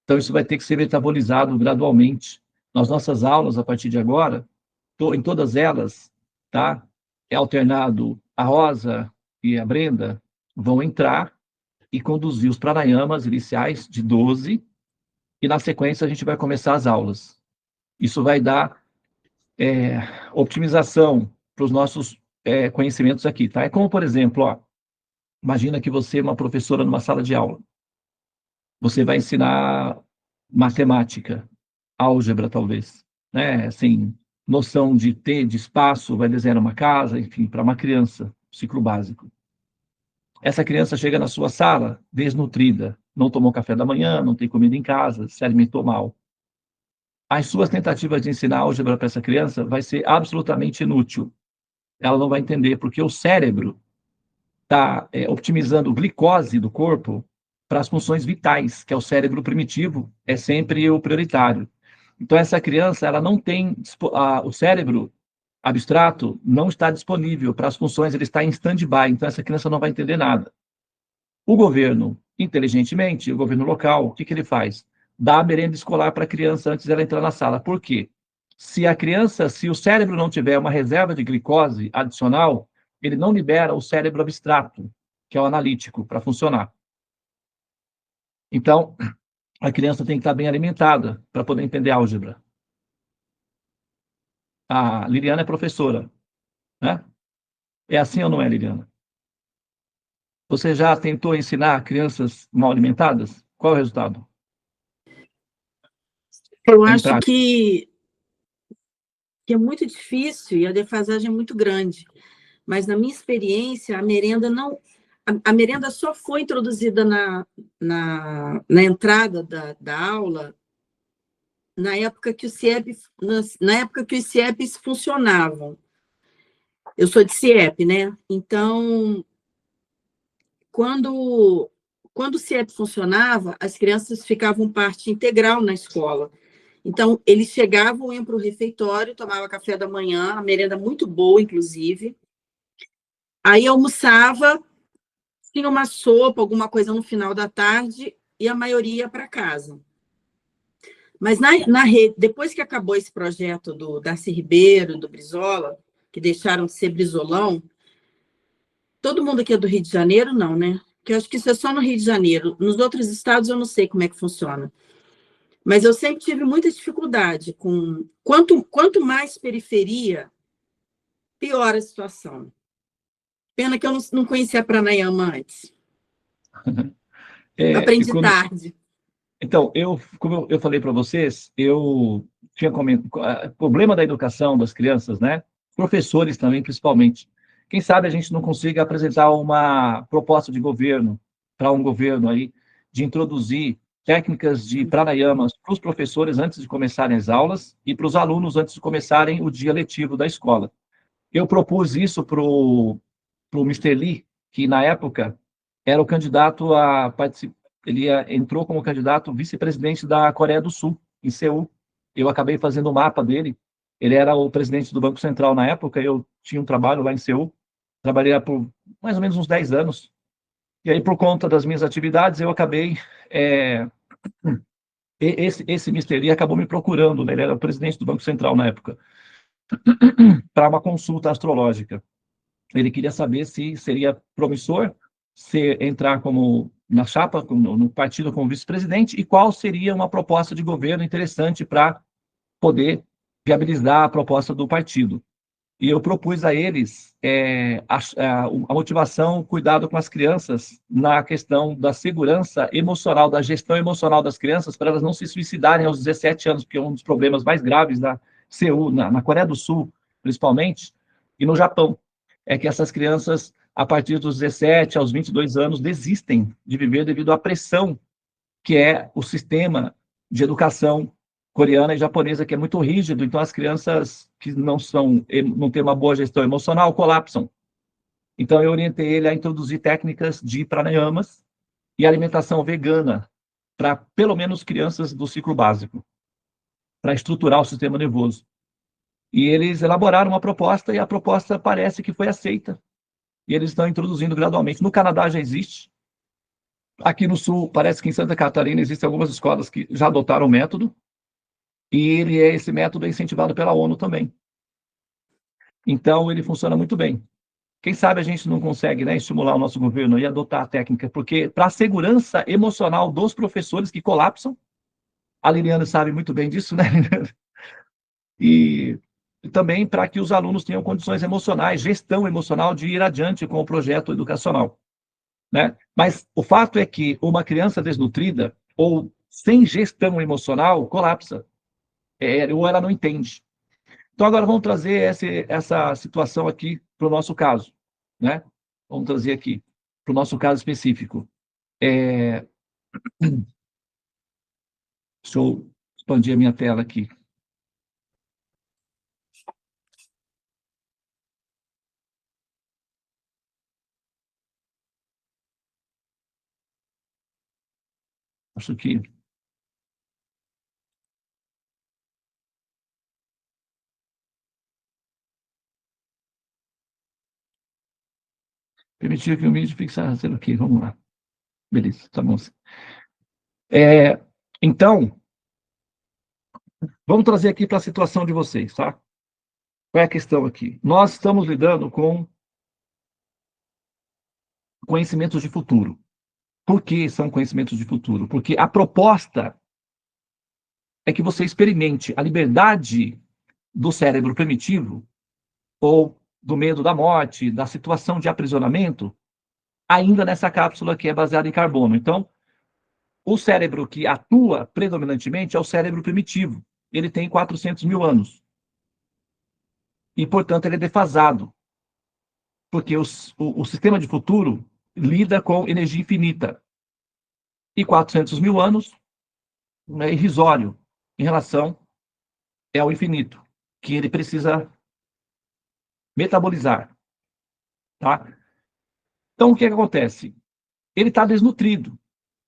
Então, isso vai ter que ser metabolizado gradualmente. Nas nossas aulas, a partir de agora, em todas elas, tá? É alternado a Rosa e a Brenda vão entrar e conduzir os pranayamas iniciais de 12, e na sequência a gente vai começar as aulas. Isso vai dar optimização para os nossos conhecimentos aqui, tá? É como, por exemplo, ó, imagina que você é uma professora numa sala de aula. Você vai ensinar matemática, álgebra, talvez, né? Assim, noção de espaço, vai desenhar uma casa, enfim, para uma criança, ciclo básico. Essa criança chega na sua sala desnutrida, não tomou café da manhã, não tem comida em casa, se alimentou mal. As suas tentativas de ensinar álgebra para essa criança vai ser absolutamente inútil. Ela não vai entender, porque o cérebro está optimizando glicose do corpo para as funções vitais, que é o cérebro primitivo, é sempre o prioritário. Então, essa criança, ela não tem... o cérebro abstrato não está disponível para as funções, ele está em stand-by, então essa criança não vai entender nada. O governo, inteligentemente, o governo local, o que ele faz? Dá a merenda escolar para a criança antes dela entrar na sala. Por quê? Se o cérebro não tiver uma reserva de glicose adicional, ele não libera o cérebro abstrato, que é o analítico, para funcionar. Então, a criança tem que estar bem alimentada para poder entender álgebra. A Liliana é professora, né? É assim ou não é, Liliana? Você já tentou ensinar crianças mal alimentadas? Qual é o resultado? Eu acho que é muito difícil e a defasagem é muito grande. Mas, na minha experiência, a merenda só foi introduzida na entrada da aula na época que os CIEPs funcionavam. Eu sou de CIEP, né? Então, quando o CIEP funcionava, as crianças ficavam parte integral na escola. Então, eles chegavam, iam para o refeitório, tomavam café da manhã, a merenda muito boa, inclusive. Aí almoçava, tinha uma sopa, alguma coisa no final da tarde, e a maioria ia para casa. Mas na rede, depois que acabou esse projeto do Darcy Ribeiro, do Brizola, que deixaram de ser Brizolão, todo mundo aqui é do Rio de Janeiro, não, né? Porque eu acho que isso é só no Rio de Janeiro. Nos outros estados eu não sei como é que funciona. Mas eu sempre tive muita dificuldade com... Quanto mais periferia, pior a situação. Pena que eu não conhecia a Pranayama antes. Aprendi tarde. Então, como eu falei para vocês, eu tinha comentado, o problema da educação das crianças, né? Professores também, principalmente. Quem sabe a gente não consiga apresentar uma proposta de governo, para um governo aí, de introduzir técnicas de pranayamas para os professores antes de começarem as aulas e para os alunos antes de começarem o dia letivo da escola. Eu propus isso para o Mr. Lee, que na época era o candidato a participar. Ele entrou como candidato vice-presidente da Coreia do Sul, em Seul. Eu acabei fazendo o mapa dele. Ele era o presidente do Banco Central na época, eu tinha um trabalho lá em Seul. Trabalhei lá por mais ou menos uns 10 anos. E aí, por conta das minhas atividades, eu acabei... Esse Mr. Lee acabou me procurando, né? Ele era o presidente do Banco Central na época, para uma consulta astrológica. Ele queria saber se seria promissor entrar como na chapa, no partido como vice-presidente, e qual seria uma proposta de governo interessante para poder viabilizar a proposta do partido. E eu propus a eles a motivação, cuidado com as crianças na questão da segurança emocional, da gestão emocional das crianças, para elas não se suicidarem aos 17 anos, porque é um dos problemas mais graves da Seul, na Coreia do Sul, principalmente, e no Japão, é que essas crianças, a partir dos 17 aos 22 anos, desistem de viver devido à pressão que é o sistema de educação coreana e japonesa, que é muito rígido. Então, as crianças que não têm uma boa gestão emocional colapsam. Então, eu orientei ele a introduzir técnicas de pranayamas e alimentação vegana para, pelo menos, crianças do ciclo básico, para estruturar o sistema nervoso. E eles elaboraram uma proposta, e a proposta parece que foi aceita. E eles estão introduzindo gradualmente. No Canadá já existe. Aqui no Sul, parece que em Santa Catarina existem algumas escolas que já adotaram o método, e esse método é incentivado pela ONU também. Então, ele funciona muito bem. Quem sabe a gente não consegue, né, estimular o nosso governo e adotar a técnica, porque para a segurança emocional dos professores que colapsam, a Liliana sabe muito bem disso, né? E também para que os alunos tenham condições emocionais, gestão emocional de ir adiante com o projeto educacional, né? Mas o fato é que uma criança desnutrida ou sem gestão emocional colapsa, ou ela não entende. Então, agora vamos trazer essa situação aqui para o nosso caso, né? Vamos trazer aqui para o nosso caso específico. Deixa eu expandir a minha tela aqui. Acho que... Permitir que o vídeo fixar, sei lá o quê, vamos lá. Beleza, tá bom. Então, vamos trazer aqui para a situação de vocês, tá? Qual é a questão aqui? Nós estamos lidando com conhecimentos de futuro. Por que são conhecimentos de futuro? Porque a proposta é que você experimente a liberdade do cérebro primitivo, ou do medo da morte, da situação de aprisionamento, ainda nessa cápsula que é baseada em carbono. Então, o cérebro que atua predominantemente é o cérebro primitivo. Ele tem 400 mil anos. E, portanto, ele é defasado. Porque o sistema de futuro lida com energia infinita. E 400 mil anos é irrisório em relação ao infinito, que ele precisa metabolizar. Tá? Então, o que acontece? Ele está desnutrido.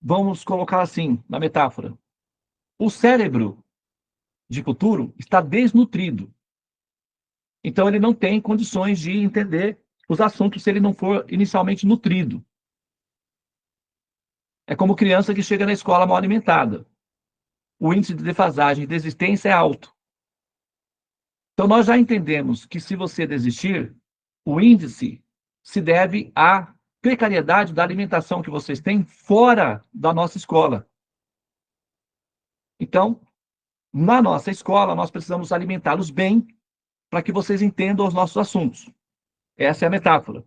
Vamos colocar assim, na metáfora. O cérebro de futuro está desnutrido. Então, ele não tem condições de entender os assuntos se ele não for inicialmente nutrido. É como criança que chega na escola mal alimentada. O índice de defasagem e desistência é alto. Então, nós já entendemos que se você desistir, o índice se deve à precariedade da alimentação que vocês têm fora da nossa escola. Então, na nossa escola, nós precisamos alimentá-los bem para que vocês entendam os nossos assuntos. Essa é a metáfora.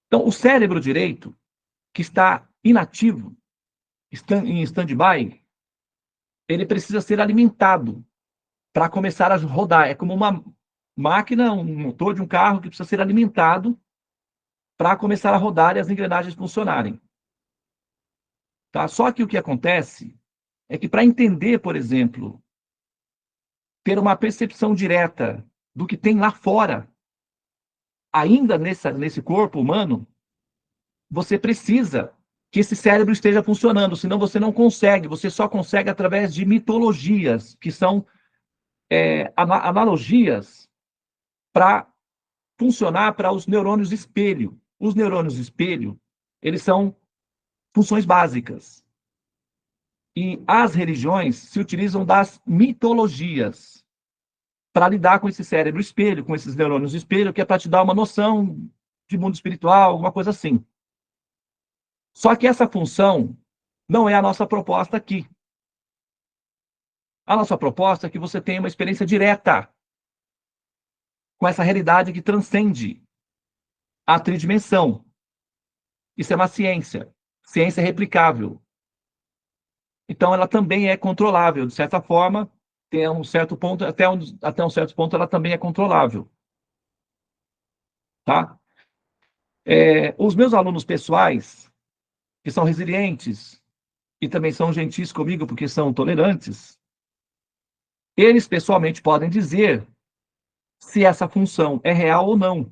Então, o cérebro direito, que está inativo, em stand-by, ele precisa ser alimentado para começar a rodar. É como uma máquina, um motor de um carro que precisa ser alimentado para começar a rodar e as engrenagens funcionarem. Tá? Só que o que acontece é que para entender, por exemplo, ter uma percepção direta do que tem lá fora, ainda nesse corpo humano, você precisa que esse cérebro esteja funcionando, senão você não consegue, você só consegue através de mitologias, que são analogias para funcionar para os neurônios espelho. Os neurônios espelho, eles são funções básicas. E as religiões se utilizam das mitologias para lidar com esse cérebro espelho, com esses neurônios espelho, que é para te dar uma noção de mundo espiritual, alguma coisa assim. Só que essa função não é a nossa proposta aqui. A nossa proposta é que você tenha uma experiência direta com essa realidade que transcende a tridimensão. Isso é uma ciência. Ciência replicável. Então, ela também é controlável, de certa forma, tem um certo ponto, até um certo ponto, ela também é controlável. Tá? Os meus alunos pessoais, que são resilientes e também são gentis comigo porque são tolerantes, eles pessoalmente podem dizer se essa função é real ou não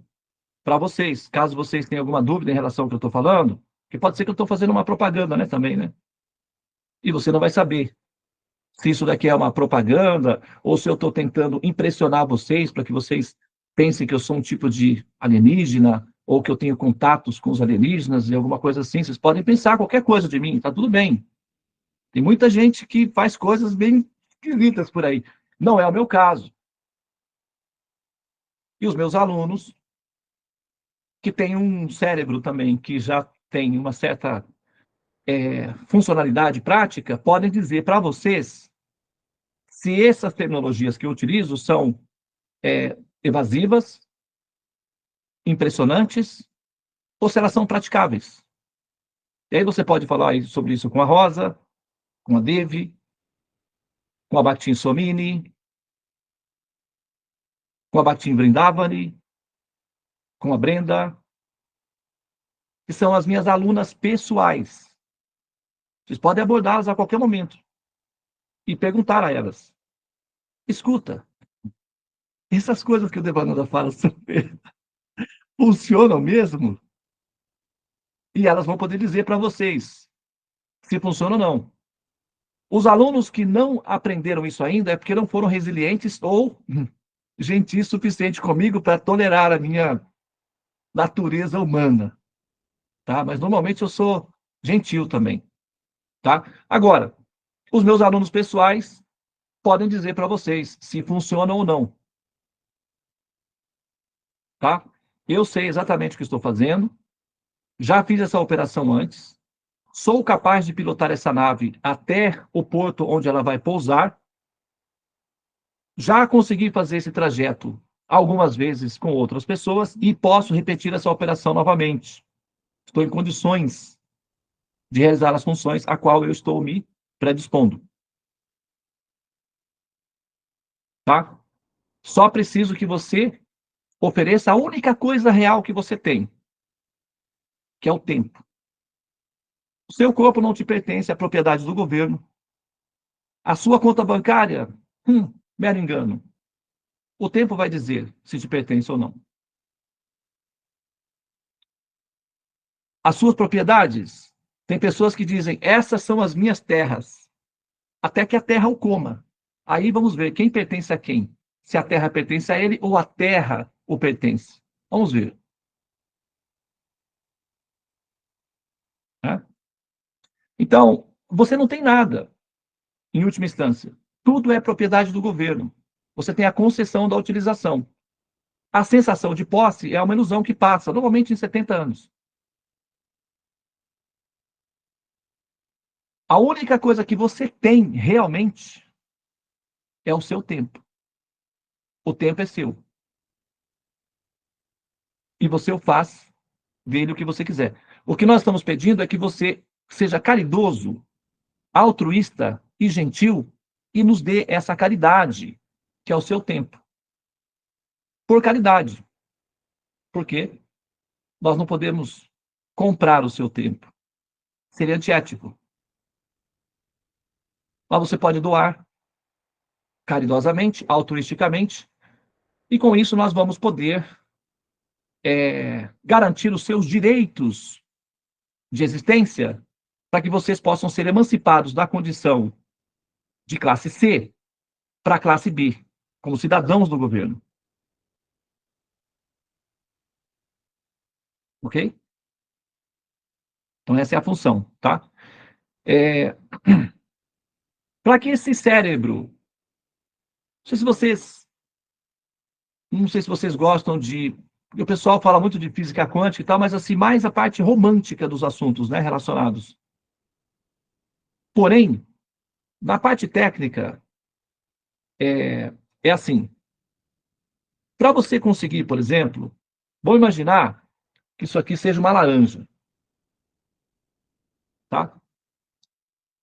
para vocês. Caso vocês tenham alguma dúvida em relação ao que eu estou falando, que pode ser que eu estou fazendo uma propaganda, né, também, né? E você não vai saber se isso daqui é uma propaganda ou se eu estou tentando impressionar vocês para que vocês pensem que eu sou um tipo de alienígena ou que eu tenho contatos com os alienígenas e alguma coisa assim. Vocês podem pensar qualquer coisa de mim, tá tudo bem. Tem muita gente que faz coisas bem esquisitas por aí. Não é o meu caso. E os meus alunos, que têm um cérebro também que já tem uma certa funcionalidade prática, podem dizer para vocês se essas tecnologias que eu utilizo são evasivas, impressionantes, ou se elas são praticáveis. E aí você pode falar sobre isso com a Rosa, com a Devi, com a Bhaktin Somini, com a Bhaktin Vrindavani, com a Brenda, que são as minhas alunas pessoais. Vocês podem abordá-las a qualquer momento e perguntar a elas: escuta, essas coisas que o Devananda fala funcionam mesmo? E elas vão poder dizer para vocês se funciona ou não. Os alunos que não aprenderam isso ainda é porque não foram resilientes ou gentis suficiente comigo para tolerar a minha natureza humana. Tá? Mas normalmente eu sou gentil também. Tá? Agora, os meus alunos pessoais podem dizer para vocês se funciona ou não. Tá? Eu sei exatamente o que estou fazendo, já fiz essa operação antes, sou capaz de pilotar essa nave até o porto onde ela vai pousar, já consegui fazer esse trajeto algumas vezes com outras pessoas e posso repetir essa operação novamente. Estou em condições de realizar as funções a qual eu estou me predispondo. Tá? Só preciso que você ofereça a única coisa real que você tem, que é o tempo. O seu corpo não te pertence, é propriedade do governo. A sua conta bancária, mero engano. O tempo vai dizer se te pertence ou não. As suas propriedades, tem pessoas que dizem, essas são as minhas terras, até que a terra o coma. Aí vamos ver quem pertence a quem. Se a Terra pertence a ele ou a Terra o pertence. Vamos ver. Né? Então, você não tem nada, em última instância. Tudo é propriedade do governo. Você tem a concessão da utilização. A sensação de posse é uma ilusão que passa, normalmente em 70 anos. A única coisa que você tem realmente é o seu tempo. O tempo é seu. E você o faz dele o que você quiser. O que nós estamos pedindo é que você seja caridoso, altruísta e gentil e nos dê essa caridade, que é o seu tempo. Por caridade. Porque nós não podemos comprar o seu tempo. Seria antiético. Mas você pode doar caridosamente, altruisticamente, e com isso nós vamos poder garantir os seus direitos de existência para que vocês possam ser emancipados da condição de classe C para a classe B, como cidadãos do governo. Ok? Então essa é a função, tá? Para que esse cérebro... Não sei se vocês gostam de... O pessoal fala muito de física quântica e tal, mas assim, mais a parte romântica dos assuntos, né, relacionados. Porém, na parte técnica, é assim. Para você conseguir, por exemplo, vamos imaginar que isso aqui seja uma laranja. Tá?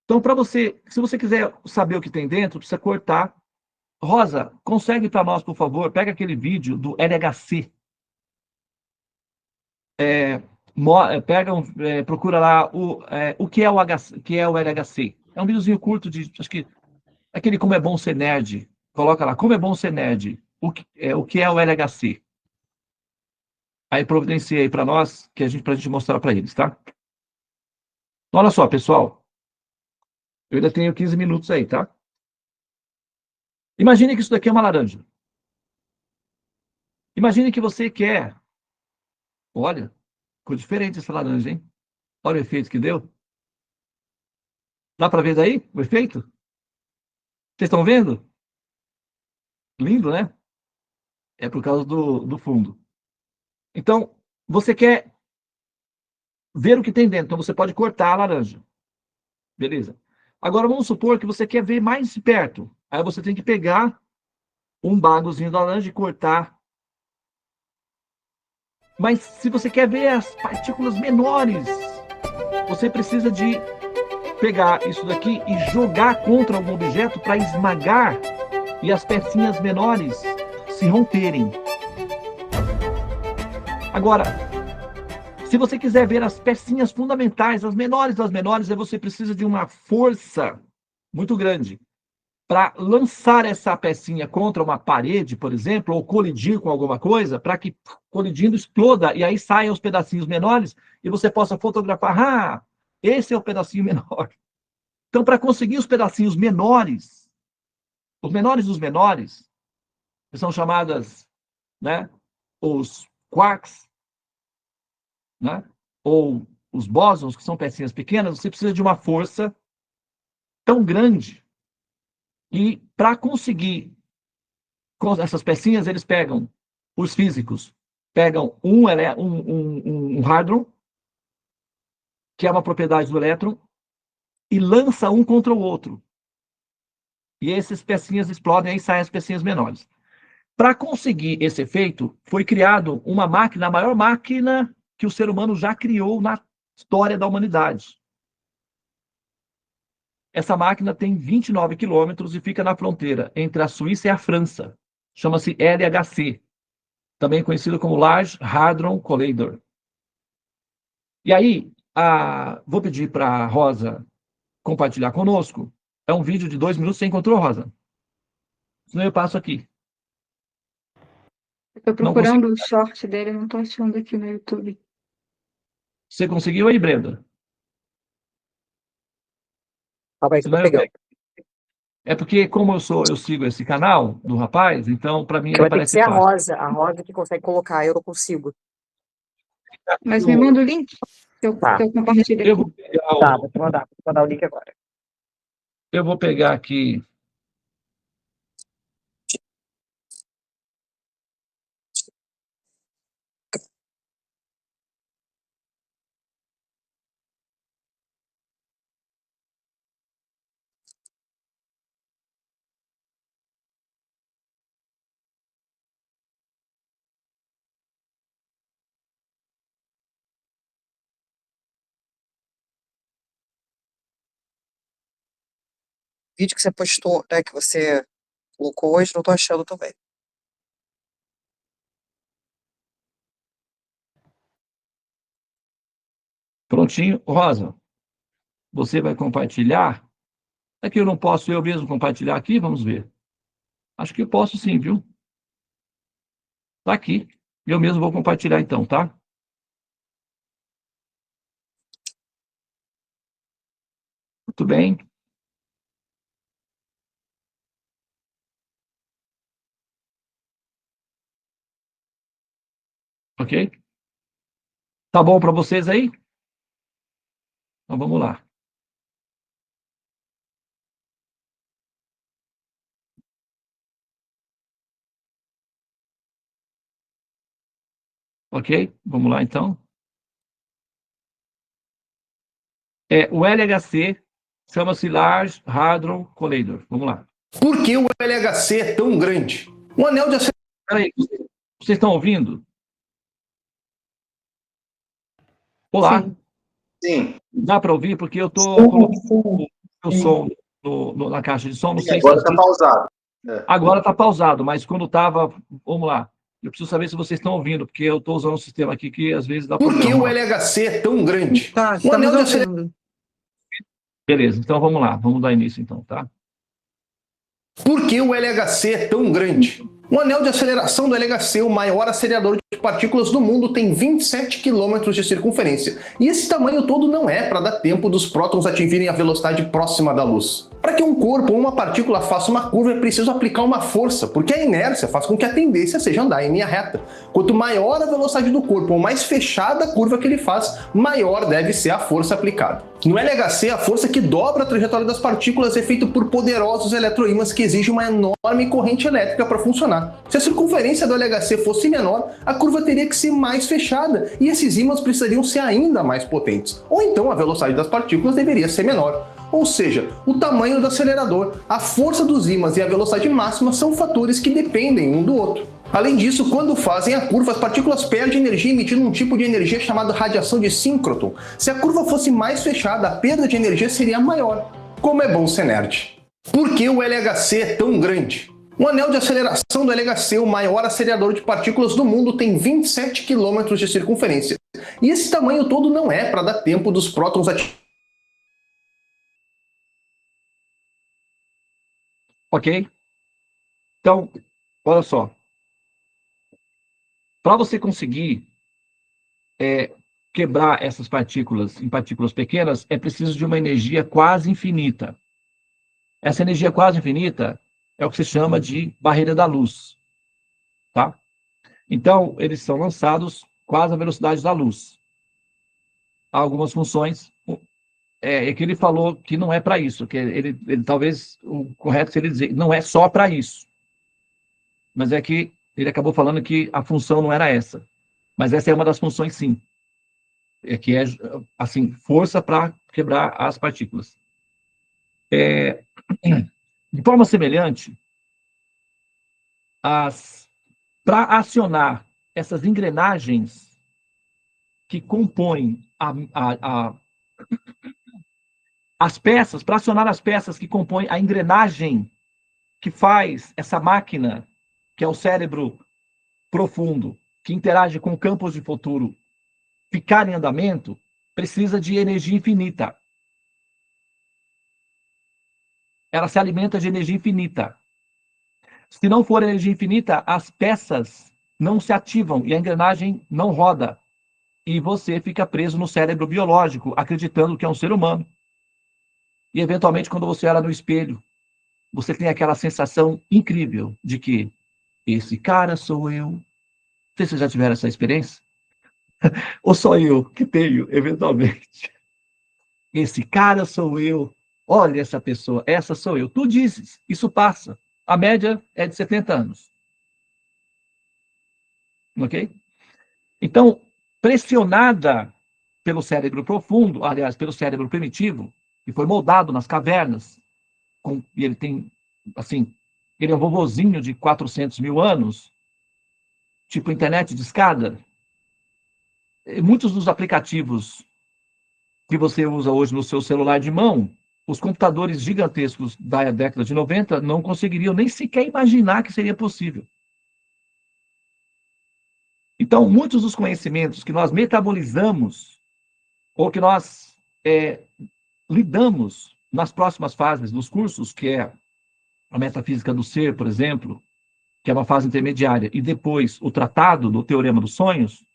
Então, se você quiser saber o que tem dentro, precisa cortar. Rosa, consegue para nós, por favor, pega aquele vídeo do LHC. Procura lá o que é o LHC. É um videozinho curto de, acho que, aquele Como é Bom Ser Nerd. Coloca lá, Como é Bom Ser Nerd. O que é o LHC. Aí providencia aí para nós, pra gente mostrar para eles, tá? Olha só, pessoal. Eu ainda tenho 15 minutos aí, tá? Imagine que isso daqui é uma laranja. Imagine que você quer... Olha, ficou diferente essa laranja, hein? Olha o efeito que deu. Dá para ver daí o efeito? Vocês estão vendo? Lindo, né? É por causa do fundo. Então, você quer ver o que tem dentro. Então, você pode cortar a laranja. Beleza. Agora, vamos supor que você quer ver mais de perto. Aí você tem que pegar um bagozinho da laranja e cortar. Mas se você quer ver as partículas menores, você precisa de pegar isso daqui e jogar contra algum objeto para esmagar e as pecinhas menores se romperem. Agora, se você quiser ver as pecinhas fundamentais, as menores das menores, aí você precisa de uma força muito grande para lançar essa pecinha contra uma parede, por exemplo, ou colidir com alguma coisa, para que colidindo exploda e aí saiam os pedacinhos menores e você possa fotografar. Ah, esse é o pedacinho menor. Então, para conseguir os pedacinhos menores, os menores dos menores, que são chamadas, né, os quarks, né, ou os bósons, que são pecinhas pequenas, você precisa de uma força tão grande. E para conseguir com essas pecinhas, eles pegam, os físicos, pegam um hadron, que é uma propriedade do elétron, e lança um contra o outro. E essas pecinhas explodem, aí saem as pecinhas menores. Para conseguir esse efeito, foi criado uma máquina, a maior máquina que o ser humano já criou na história da humanidade. Essa máquina tem 29 quilômetros e fica na fronteira entre a Suíça e a França. Chama-se LHC, também conhecido como Large Hadron Collider. E aí, vou pedir para a Rosa compartilhar conosco. É um vídeo de 2 minutos. Você encontrou, Rosa? Senão eu passo aqui. Estou procurando o short dele, não estou achando aqui no YouTube. Você conseguiu aí, Brenda? Calma aí, que eu tô pegando. É porque, como eu sigo esse canal do rapaz, então, para mim, ele Vai ter que aparece ser fácil. a Rosa que consegue colocar, eu não consigo. Mas me manda o link Tá. que eu compartilho Eu aqui. vou pegar Tá, vou mandar o link agora. eu vou pegar aqui. Vídeo que você postou, né, que você colocou hoje, não tô achando também. Prontinho. Rosa, você vai compartilhar? É que eu não posso eu mesmo compartilhar aqui? Vamos ver. Acho que eu posso sim, viu? Tá aqui. Eu mesmo vou compartilhar então, tá? Muito bem. Ok? Tá bom para vocês aí? Então vamos lá. Ok? Vamos lá então. O LHC chama-se Large Hadron Collider. Vamos lá. Por que o LHC é tão grande? Um anel de aceleração. Peraí, vocês estão ouvindo? Olá. Sim. Sim. Dá para ouvir? Porque eu estou colocando o som na caixa de som. Não sei Agora se está pausado. agora está pausado, mas quando estava. Vamos lá. Eu preciso saber se vocês estão ouvindo, porque eu estou usando um sistema aqui que às vezes dá Por que problema. o LHC é tão grande? Tá, Um estamos anel de aceleração. ouvindo. Beleza, então vamos lá. Vamos dar início então, tá? Por que o LHC é tão grande? O anel de aceleração do LHC, o maior acelerador de partículas do mundo, tem 27 km de circunferência. E esse tamanho todo não é para dar tempo dos prótons atingirem a velocidade próxima da luz. Para que um corpo ou uma partícula faça uma curva, é preciso aplicar uma força, porque a inércia faz com que a tendência seja andar em linha reta. Quanto maior a velocidade do corpo ou mais fechada a curva que ele faz, maior deve ser a força aplicada. No LHC, a força que dobra a trajetória das partículas é feita por poderosos eletroímãs que exigem uma enorme corrente elétrica para funcionar. Se a circunferência do LHC fosse menor, a curva teria que ser mais fechada e esses ímãs precisariam ser ainda mais potentes. Ou então a velocidade das partículas deveria ser menor. Ou seja, o tamanho do acelerador, a força dos ímãs e a velocidade máxima são fatores que dependem um do outro. Além disso, quando fazem a curva, as partículas perdem energia emitindo um tipo de energia chamado radiação de síncroton. Se a curva fosse mais fechada, a perda de energia seria maior. Como é bom ser nerd. Por que o LHC é tão grande? O anel de aceleração do LHC, o maior acelerador de partículas do mundo, tem 27 km de circunferência. E esse tamanho todo não é para dar tempo dos prótons Ok? Então, olha só. Para você conseguir quebrar essas partículas em partículas pequenas, é preciso de uma energia quase infinita. Essa energia quase infinita é o que se chama de barreira da luz. Tá? Então, eles são lançados quase à velocidade da luz. Há algumas funções que ele falou que não é para isso, que ele talvez o correto seria dizer, não é só para isso. Mas é que ele acabou falando que a função não era essa. Mas essa é uma das funções, sim. Que é, assim, força para quebrar as partículas. De forma semelhante, para acionar essas engrenagens que compõem as peças, para acionar as peças que compõem a engrenagem que faz essa máquina, que é o cérebro profundo, que interage com campos de futuro, ficar em andamento, precisa de energia infinita. Ela se alimenta de energia infinita. Se não for energia infinita, as peças não se ativam e a engrenagem não roda. E você fica preso no cérebro biológico, acreditando que é um ser humano. E, eventualmente, quando você olha no espelho, você tem aquela sensação incrível de que esse cara sou eu. Não sei se vocês já tiveram essa experiência. Ou só eu que tenho, eventualmente. Esse cara sou eu. Olha essa pessoa, essa sou eu. Tu dizes, isso passa. A média é de 70 anos. Ok? Então, pressionada pelo cérebro profundo, aliás, pelo cérebro primitivo, que foi moldado nas cavernas, e ele tem, assim, ele é um vovozinho de 400 mil anos, tipo internet de escada. E muitos dos aplicativos que você usa hoje no seu celular de mão, os computadores gigantescos da década de 90 não conseguiriam nem sequer imaginar que seria possível. Então, muitos dos conhecimentos que nós metabolizamos ou que nós lidamos nas próximas fases dos cursos, que é a metafísica do ser, por exemplo, que é uma fase intermediária, e depois o tratado do teorema dos sonhos,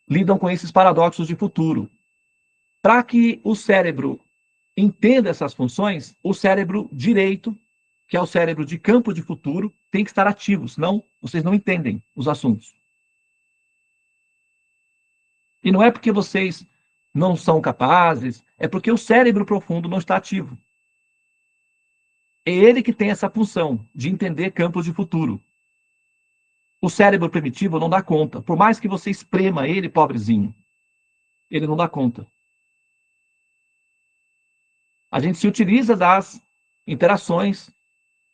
lidam com esses paradoxos de futuro. Para que o cérebro entenda essas funções, o cérebro direito, que é o cérebro de campo de futuro, tem que estar ativo, senão vocês não entendem os assuntos. E não é porque vocês não são capazes, é porque o cérebro profundo não está ativo. É ele que tem essa função de entender campos de futuro. O cérebro primitivo não dá conta. Por mais que você esprema ele, pobrezinho, ele não dá conta. A gente se utiliza das interações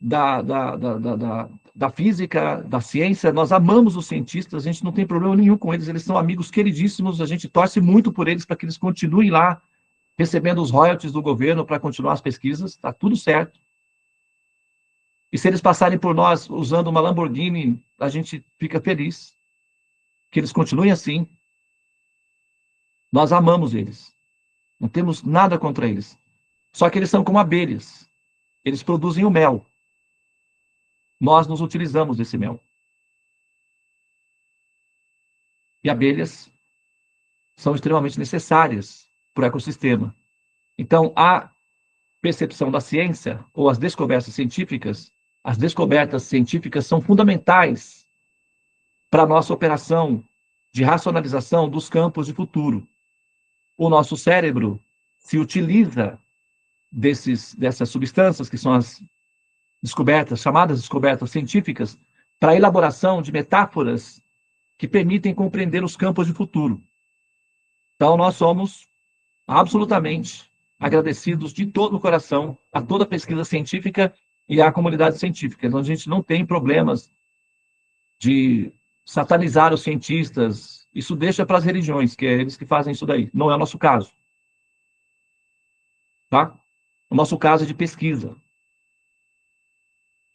da física, da ciência. Nós amamos os cientistas, a gente não tem problema nenhum com eles. Eles são amigos queridíssimos, a gente torce muito por eles para que eles continuem lá recebendo os royalties do governo para continuar as pesquisas. Está tudo certo. E se eles passarem por nós usando uma Lamborghini, a gente fica feliz. Que eles continuem assim. Nós amamos eles. Não temos nada contra eles. Só que eles são como abelhas. Eles produzem o mel. Nós nos utilizamos desse mel. E abelhas são extremamente necessárias para o ecossistema. Então, a percepção da ciência, ou as descobertas científicas são fundamentais para a nossa operação de racionalização dos campos de futuro. O nosso cérebro se utiliza dessas substâncias, que são as descobertas, chamadas descobertas científicas, para a elaboração de metáforas que permitem compreender os campos de futuro. Então, nós somos absolutamente agradecidos de todo o coração a toda a pesquisa científica e à comunidade científica. Então, a gente não tem problemas de satanizar os cientistas. Isso deixa para as religiões, que é eles que fazem isso daí. Não é o nosso caso. Tá? O nosso caso é de pesquisa.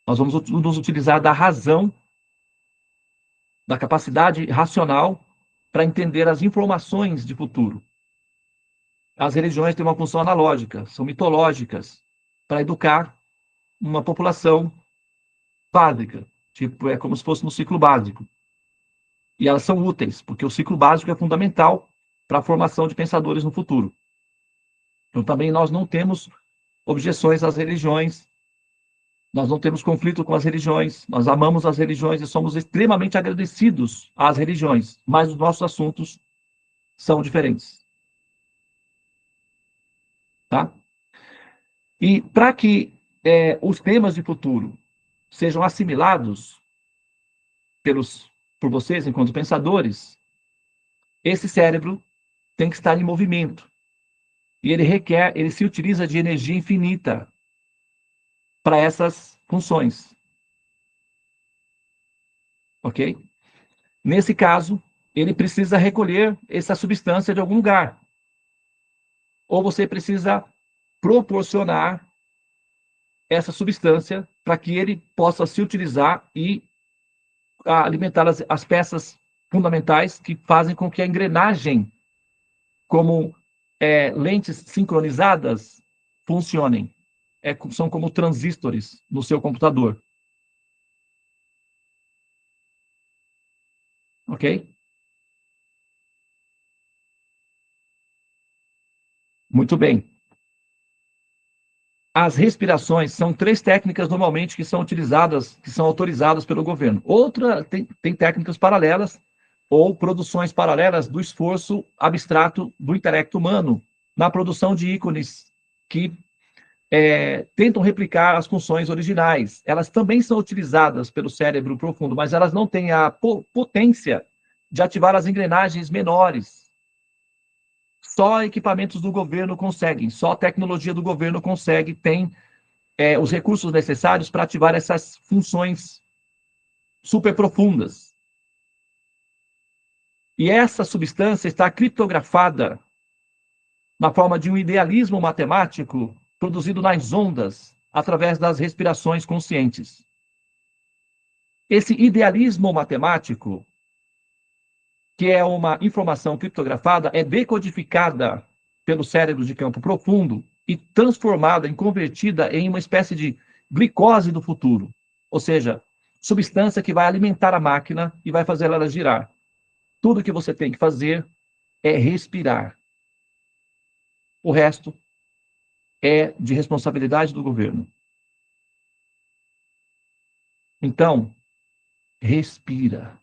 Nós vamos nos utilizar da razão, da capacidade racional para entender as informações de futuro. As religiões têm uma função analógica, são mitológicas, para educar uma população básica. Tipo, é como se fosse no ciclo básico. E elas são úteis, porque o ciclo básico é fundamental para a formação de pensadores no futuro. Então, também nós não temos objeções às religiões, nós não temos conflito com as religiões, nós amamos as religiões e somos extremamente agradecidos às religiões, mas os nossos assuntos são diferentes. Tá? E para que os temas de futuro sejam assimilados por vocês, enquanto pensadores, esse cérebro tem que estar em movimento. E ele se utiliza de energia infinita para essas funções. Ok? Nesse caso, ele precisa recolher essa substância de algum lugar. Ou você precisa proporcionar essa substância para que ele possa se utilizar e alimentar as peças fundamentais que fazem com que a engrenagem, como lentes sincronizadas, funcionem. São como transistores no seu computador. Ok? Muito bem. as respirações são 3 técnicas normalmente que são utilizadas, que são autorizadas pelo governo. Outra, tem técnicas paralelas ou produções paralelas do esforço abstrato do intelecto humano na produção de ícones que tentam replicar as funções originais. Elas também são utilizadas pelo cérebro profundo, mas elas não têm a potência de ativar as engrenagens menores. Só equipamentos do governo conseguem, só a tecnologia do governo consegue, tem os recursos necessários para ativar essas funções super profundas. E essa substância está criptografada na forma de um idealismo matemático produzido nas ondas, através das respirações conscientes. Esse idealismo matemático, que é uma informação criptografada, é decodificada pelo cérebro de campo profundo e transformada, convertida em uma espécie de glicose do futuro. Ou seja, substância que vai alimentar a máquina e vai fazer ela girar. Tudo que você tem que fazer é respirar. O resto é de responsabilidade do governo. Então, respira.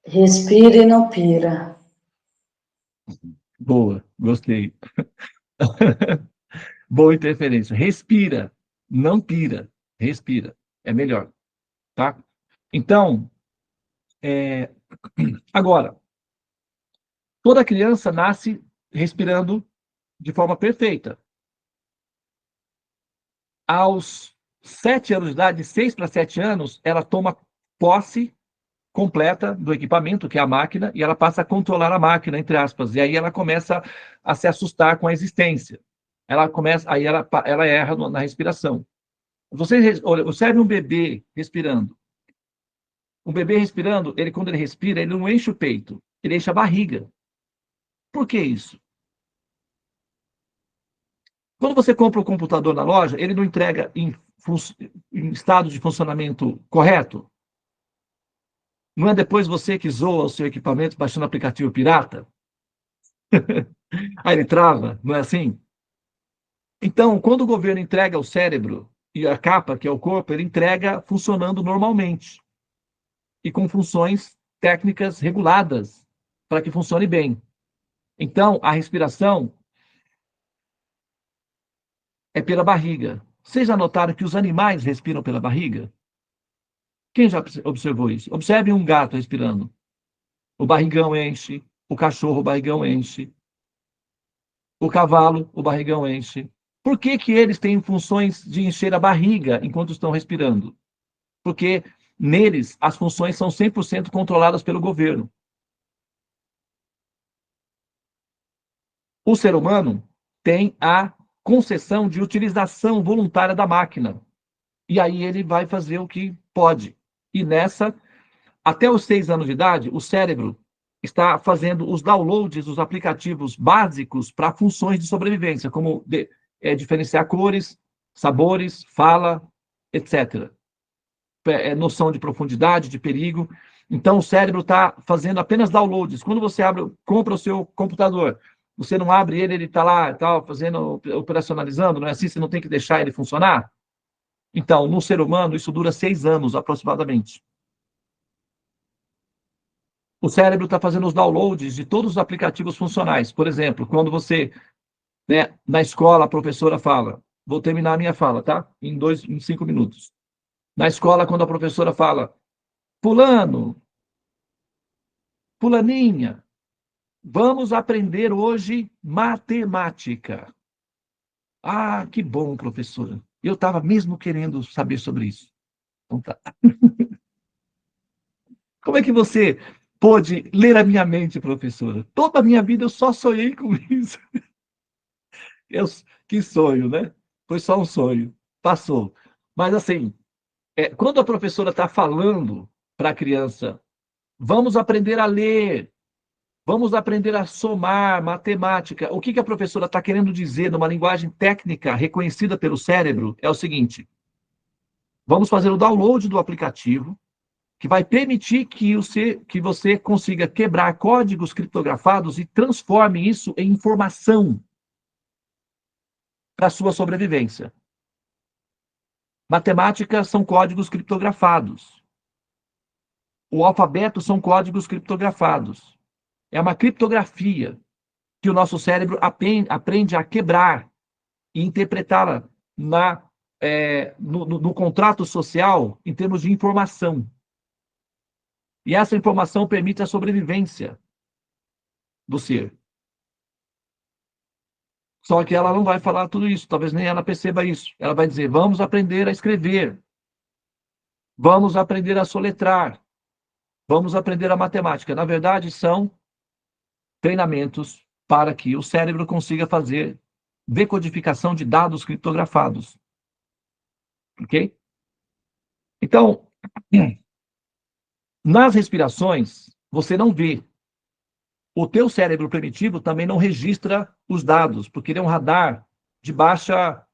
Respira e não pira. Boa, gostei. Boa interferência. Respira, não pira. Respira. É melhor. Tá? Então, agora, toda criança nasce respirando de forma perfeita. Aos 7 anos de idade, de 6 para 7 anos, ela toma posse completa do equipamento, que é a máquina, e ela passa a controlar a máquina, entre aspas, e aí ela começa a se assustar com a existência. Aí ela erra na respiração. Você observe um bebê respirando. Um bebê respirando, quando ele respira, ele não enche o peito, ele enche a barriga. Por que isso? Quando você compra um computador na loja, ele não entrega em estado de funcionamento correto? Não é depois você que zoa o seu equipamento baixando o aplicativo pirata? Aí ele trava, não é assim? Então, quando o governo entrega o cérebro e a capa, que é o corpo, ele entrega funcionando normalmente e com funções técnicas reguladas para que funcione bem. Então, a respiração é pela barriga. Vocês já notaram que os animais respiram pela barriga? Quem já observou isso? Observe um gato respirando. O barrigão enche, o cachorro, o barrigão enche, o cavalo, o barrigão enche. Por que que eles têm funções de encher a barriga enquanto estão respirando? Porque neles as funções são 100% controladas pelo governo. O ser humano tem a concessão de utilização voluntária da máquina. E aí ele vai fazer o que pode. E até os 6 anos de idade, o cérebro está fazendo os downloads dos aplicativos básicos para funções de sobrevivência, como diferenciar cores, sabores, fala, etc. Noção de profundidade, de perigo. Então, o cérebro está fazendo apenas downloads. Quando você compra o seu computador, você não abre ele está lá, operacionalizando, não é assim? Você não tem que deixar ele funcionar? Então, no ser humano, isso dura 6 anos, aproximadamente. O cérebro está fazendo os downloads de todos os aplicativos funcionais. Por exemplo, quando você, na escola, a professora fala, vou terminar a minha fala, tá? Em 5 minutos. Na escola, quando a professora fala, fulano, fulaninha, vamos aprender hoje matemática. Ah, que bom, professora. Eu estava mesmo querendo saber sobre isso. Então tá. Como é que você pôde ler a minha mente, professora? Toda a minha vida eu só sonhei com isso. Que sonho, né? Foi só um sonho. Passou. Mas assim, quando a professora está falando para a criança, vamos aprender a ler, vamos aprender a somar, matemática. O que a professora está querendo dizer numa linguagem técnica reconhecida pelo cérebro é o seguinte: vamos fazer o download do aplicativo que vai permitir que você consiga quebrar códigos criptografados e transforme isso em informação para a sua sobrevivência. Matemática são códigos criptografados. O alfabeto são códigos criptografados. É uma criptografia que o nosso cérebro aprende a quebrar e interpretá-la no contrato social em termos de informação. E essa informação permite a sobrevivência do ser. Só que ela não vai falar tudo isso, talvez nem ela perceba isso. Ela vai dizer, vamos aprender a escrever, vamos aprender a soletrar, vamos aprender a matemática. Na verdade, são treinamentos para que o cérebro consiga fazer decodificação de dados criptografados. Ok? Então, nas respirações, você não vê. O teu cérebro primitivo também não registra os dados, porque ele é um radar de baixa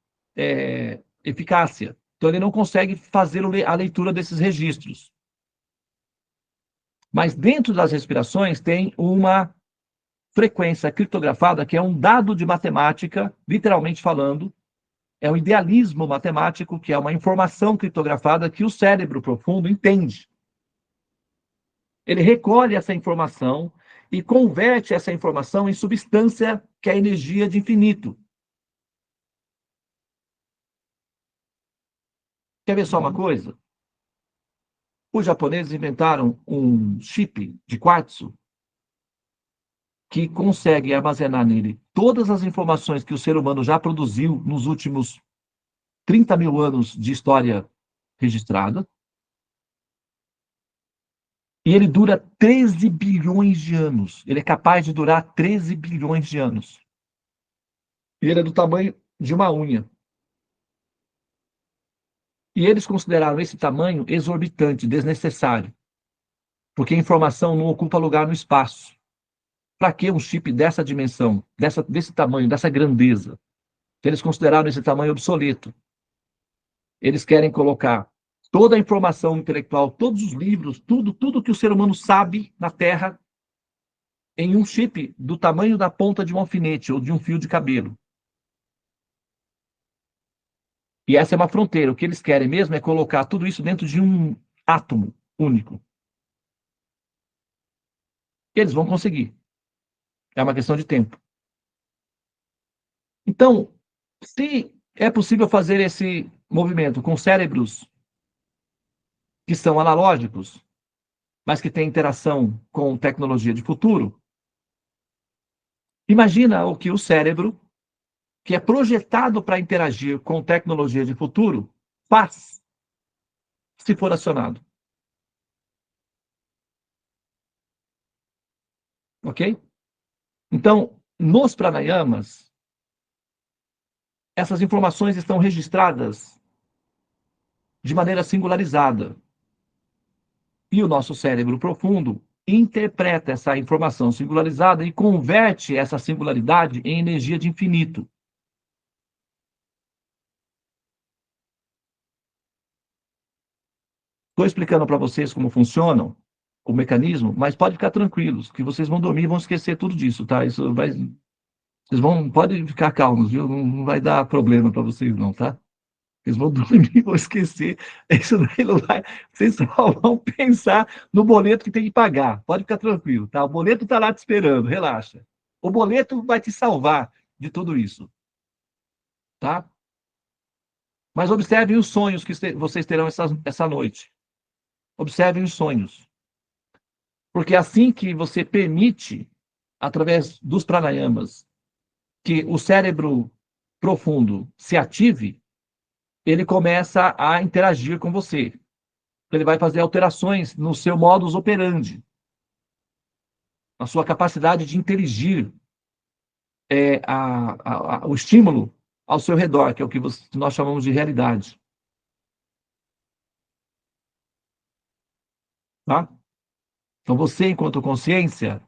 eficácia. Então, ele não consegue fazer a leitura desses registros. Mas dentro das respirações tem uma frequência criptografada, que é um dado de matemática, literalmente falando, é um idealismo matemático, que é uma informação criptografada que o cérebro profundo entende. Ele recolhe essa informação e converte essa informação em substância, que é a energia de infinito. Quer ver só uma coisa? Os japoneses inventaram um chip de quartzo que consegue armazenar nele todas as informações que o ser humano já produziu nos últimos 30 mil anos de história registrada. E ele dura 13 bilhões de anos. Ele é capaz de durar 13 bilhões de anos. E ele é do tamanho de uma unha. E eles consideraram esse tamanho exorbitante, desnecessário. Porque a informação não ocupa lugar no espaço. Para que um chip dessa dimensão, desse tamanho, dessa grandeza? Eles consideraram esse tamanho obsoleto. Eles querem colocar toda a informação intelectual, todos os livros, tudo que o ser humano sabe na Terra, em um chip do tamanho da ponta de um alfinete ou de um fio de cabelo. E essa é uma fronteira. O que eles querem mesmo é colocar tudo isso dentro de um átomo único. Eles vão conseguir. É uma questão de tempo. Então, se é possível fazer esse movimento com cérebros que são analógicos, mas que têm interação com tecnologia de futuro, imagina o que o cérebro, que é projetado para interagir com tecnologia de futuro, faz se for acionado. Ok? Então, nos pranayamas, essas informações estão registradas de maneira singularizada. E o nosso cérebro profundo interpreta essa informação singularizada e converte essa singularidade em energia de infinito. Estou explicando para vocês como funciona o mecanismo, mas pode ficar tranquilos, que vocês vão dormir e vão esquecer tudo disso, tá? Podem ficar calmos, viu? Não vai dar problema para vocês não, tá? Vocês vão dormir e vão esquecer. Isso daí não vai. Vocês só vão pensar no boleto que tem que pagar. Pode ficar tranquilo, tá? O boleto está lá te esperando, relaxa. O boleto vai te salvar de tudo isso, tá? Mas observem os sonhos que vocês terão essa noite. Observem os sonhos. Porque assim que você permite, através dos pranayamas, que o cérebro profundo se ative, ele começa a interagir com você. Ele vai fazer alterações no seu modus operandi, na sua capacidade de interagir, o estímulo ao seu redor, que é o que nós chamamos de realidade. Tá? Então, você, enquanto consciência,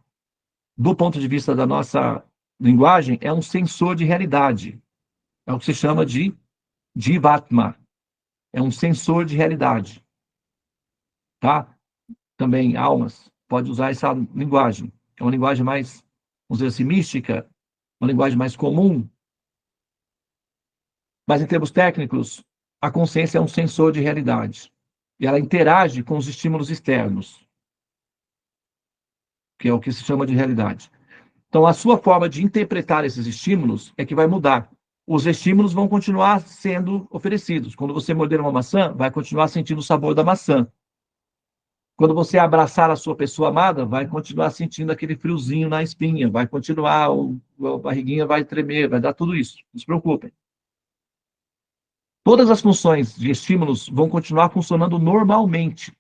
do ponto de vista da nossa linguagem, é um sensor de realidade. É o que se chama de Jivatma. É um sensor de realidade. Tá? também almas, pode usar essa linguagem. É uma linguagem mais, vamos dizer assim, mística, uma linguagem mais comum. Mas, em termos técnicos, a consciência é um sensor de realidade. E ela interage com os estímulos externos, que é o que se chama de realidade. Então, a sua forma de interpretar esses estímulos é que vai mudar. Os estímulos vão continuar sendo oferecidos. Quando você morder uma maçã, vai continuar sentindo o sabor da maçã. Quando você abraçar a sua pessoa amada, vai continuar sentindo aquele friozinho na espinha, vai continuar, a barriguinha vai tremer, vai dar tudo isso. Não se preocupem. Todas as funções de estímulos vão continuar funcionando normalmente.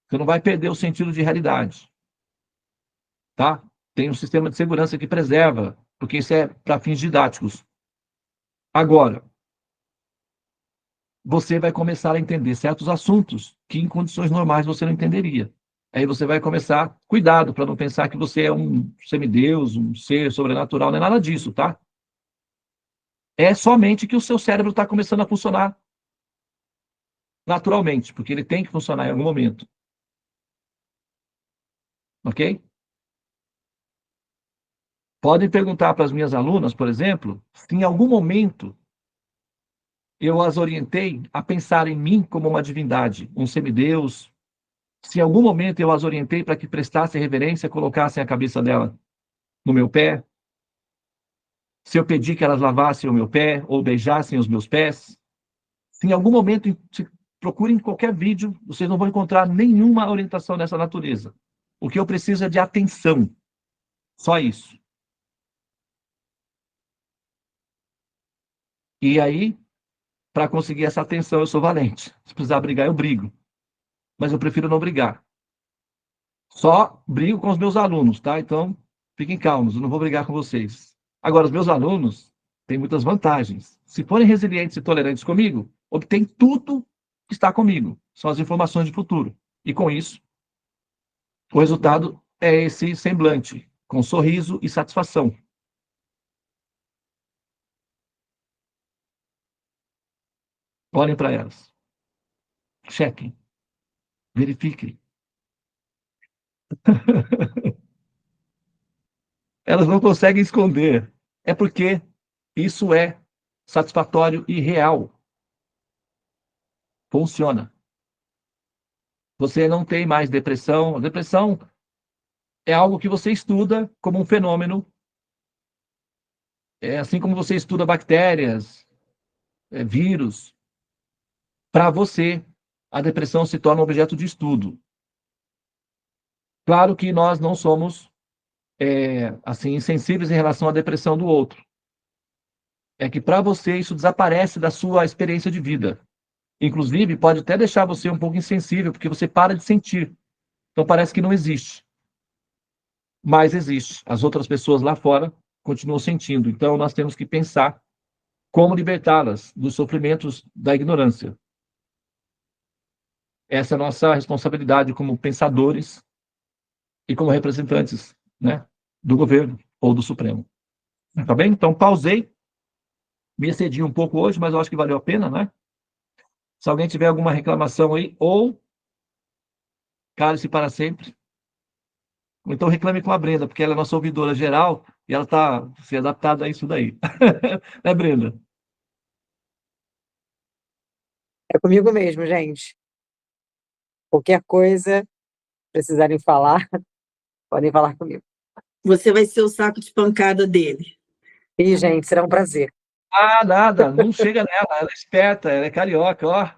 Você não vai perder o sentido de realidade. Tá? Tem um sistema de segurança que preserva, porque isso é para fins didáticos. Agora, você vai começar a entender certos assuntos que em condições normais você não entenderia. Aí você vai começar, cuidado para não pensar que você é um semideus, um ser sobrenatural, não é nada disso, tá? É somente que o seu cérebro está começando a funcionar naturalmente, porque ele tem que funcionar em algum momento. Ok? Podem perguntar para as minhas alunas, por exemplo, se em algum momento eu as orientei a pensar em mim como uma divindade, um semideus. Se em algum momento eu as orientei para que prestassem reverência, colocassem a cabeça dela no meu pé. Se eu pedi que elas lavassem o meu pé ou beijassem os meus pés. Se em algum momento, procurem qualquer vídeo, vocês não vão encontrar nenhuma orientação dessa natureza. O que eu preciso é de atenção. Só isso. E aí, para conseguir essa atenção, eu sou valente. Se precisar brigar, eu brigo. Mas eu prefiro não brigar. Só brigo com os meus alunos, tá? Então, fiquem calmos, eu não vou brigar com vocês. Agora, os meus alunos têm muitas vantagens. Se forem resilientes e tolerantes comigo, obtêm tudo que está comigo. São as informações de futuro. E com isso, o resultado é esse semblante, com sorriso e satisfação. Olhem para elas. Chequem. Verifiquem. Elas não conseguem esconder. É porque isso é satisfatório e real. Funciona. Você não tem mais depressão. A depressão é algo que você estuda como um fenômeno. É assim como você estuda bactérias, vírus. Para você, a depressão se torna um objeto de estudo. Claro que nós não somos assim insensíveis em relação à depressão do outro. É que para você isso desaparece da sua experiência de vida. Inclusive, pode até deixar você um pouco insensível, porque você para de sentir. Então parece que não existe. Mas existe. As outras pessoas lá fora continuam sentindo. Então nós temos que pensar como libertá-las dos sofrimentos da ignorância. Essa é a nossa responsabilidade como pensadores e como representantes, né, do governo ou do Supremo. Tá bem? Então, pausei. Me excedi um pouco hoje, mas eu acho que valeu a pena, né? Se alguém tiver alguma reclamação aí, ou cale-se para sempre, ou então reclame com a Brenda, porque ela é nossa ouvidora geral e ela está se adaptada a isso daí. Né, Brenda? É comigo mesmo, gente. Qualquer coisa, precisarem falar, podem falar comigo. Você vai ser o saco de pancada dele. E, gente, será um prazer. Ah, nada, não chega nela, ela é esperta, ela é carioca, ó.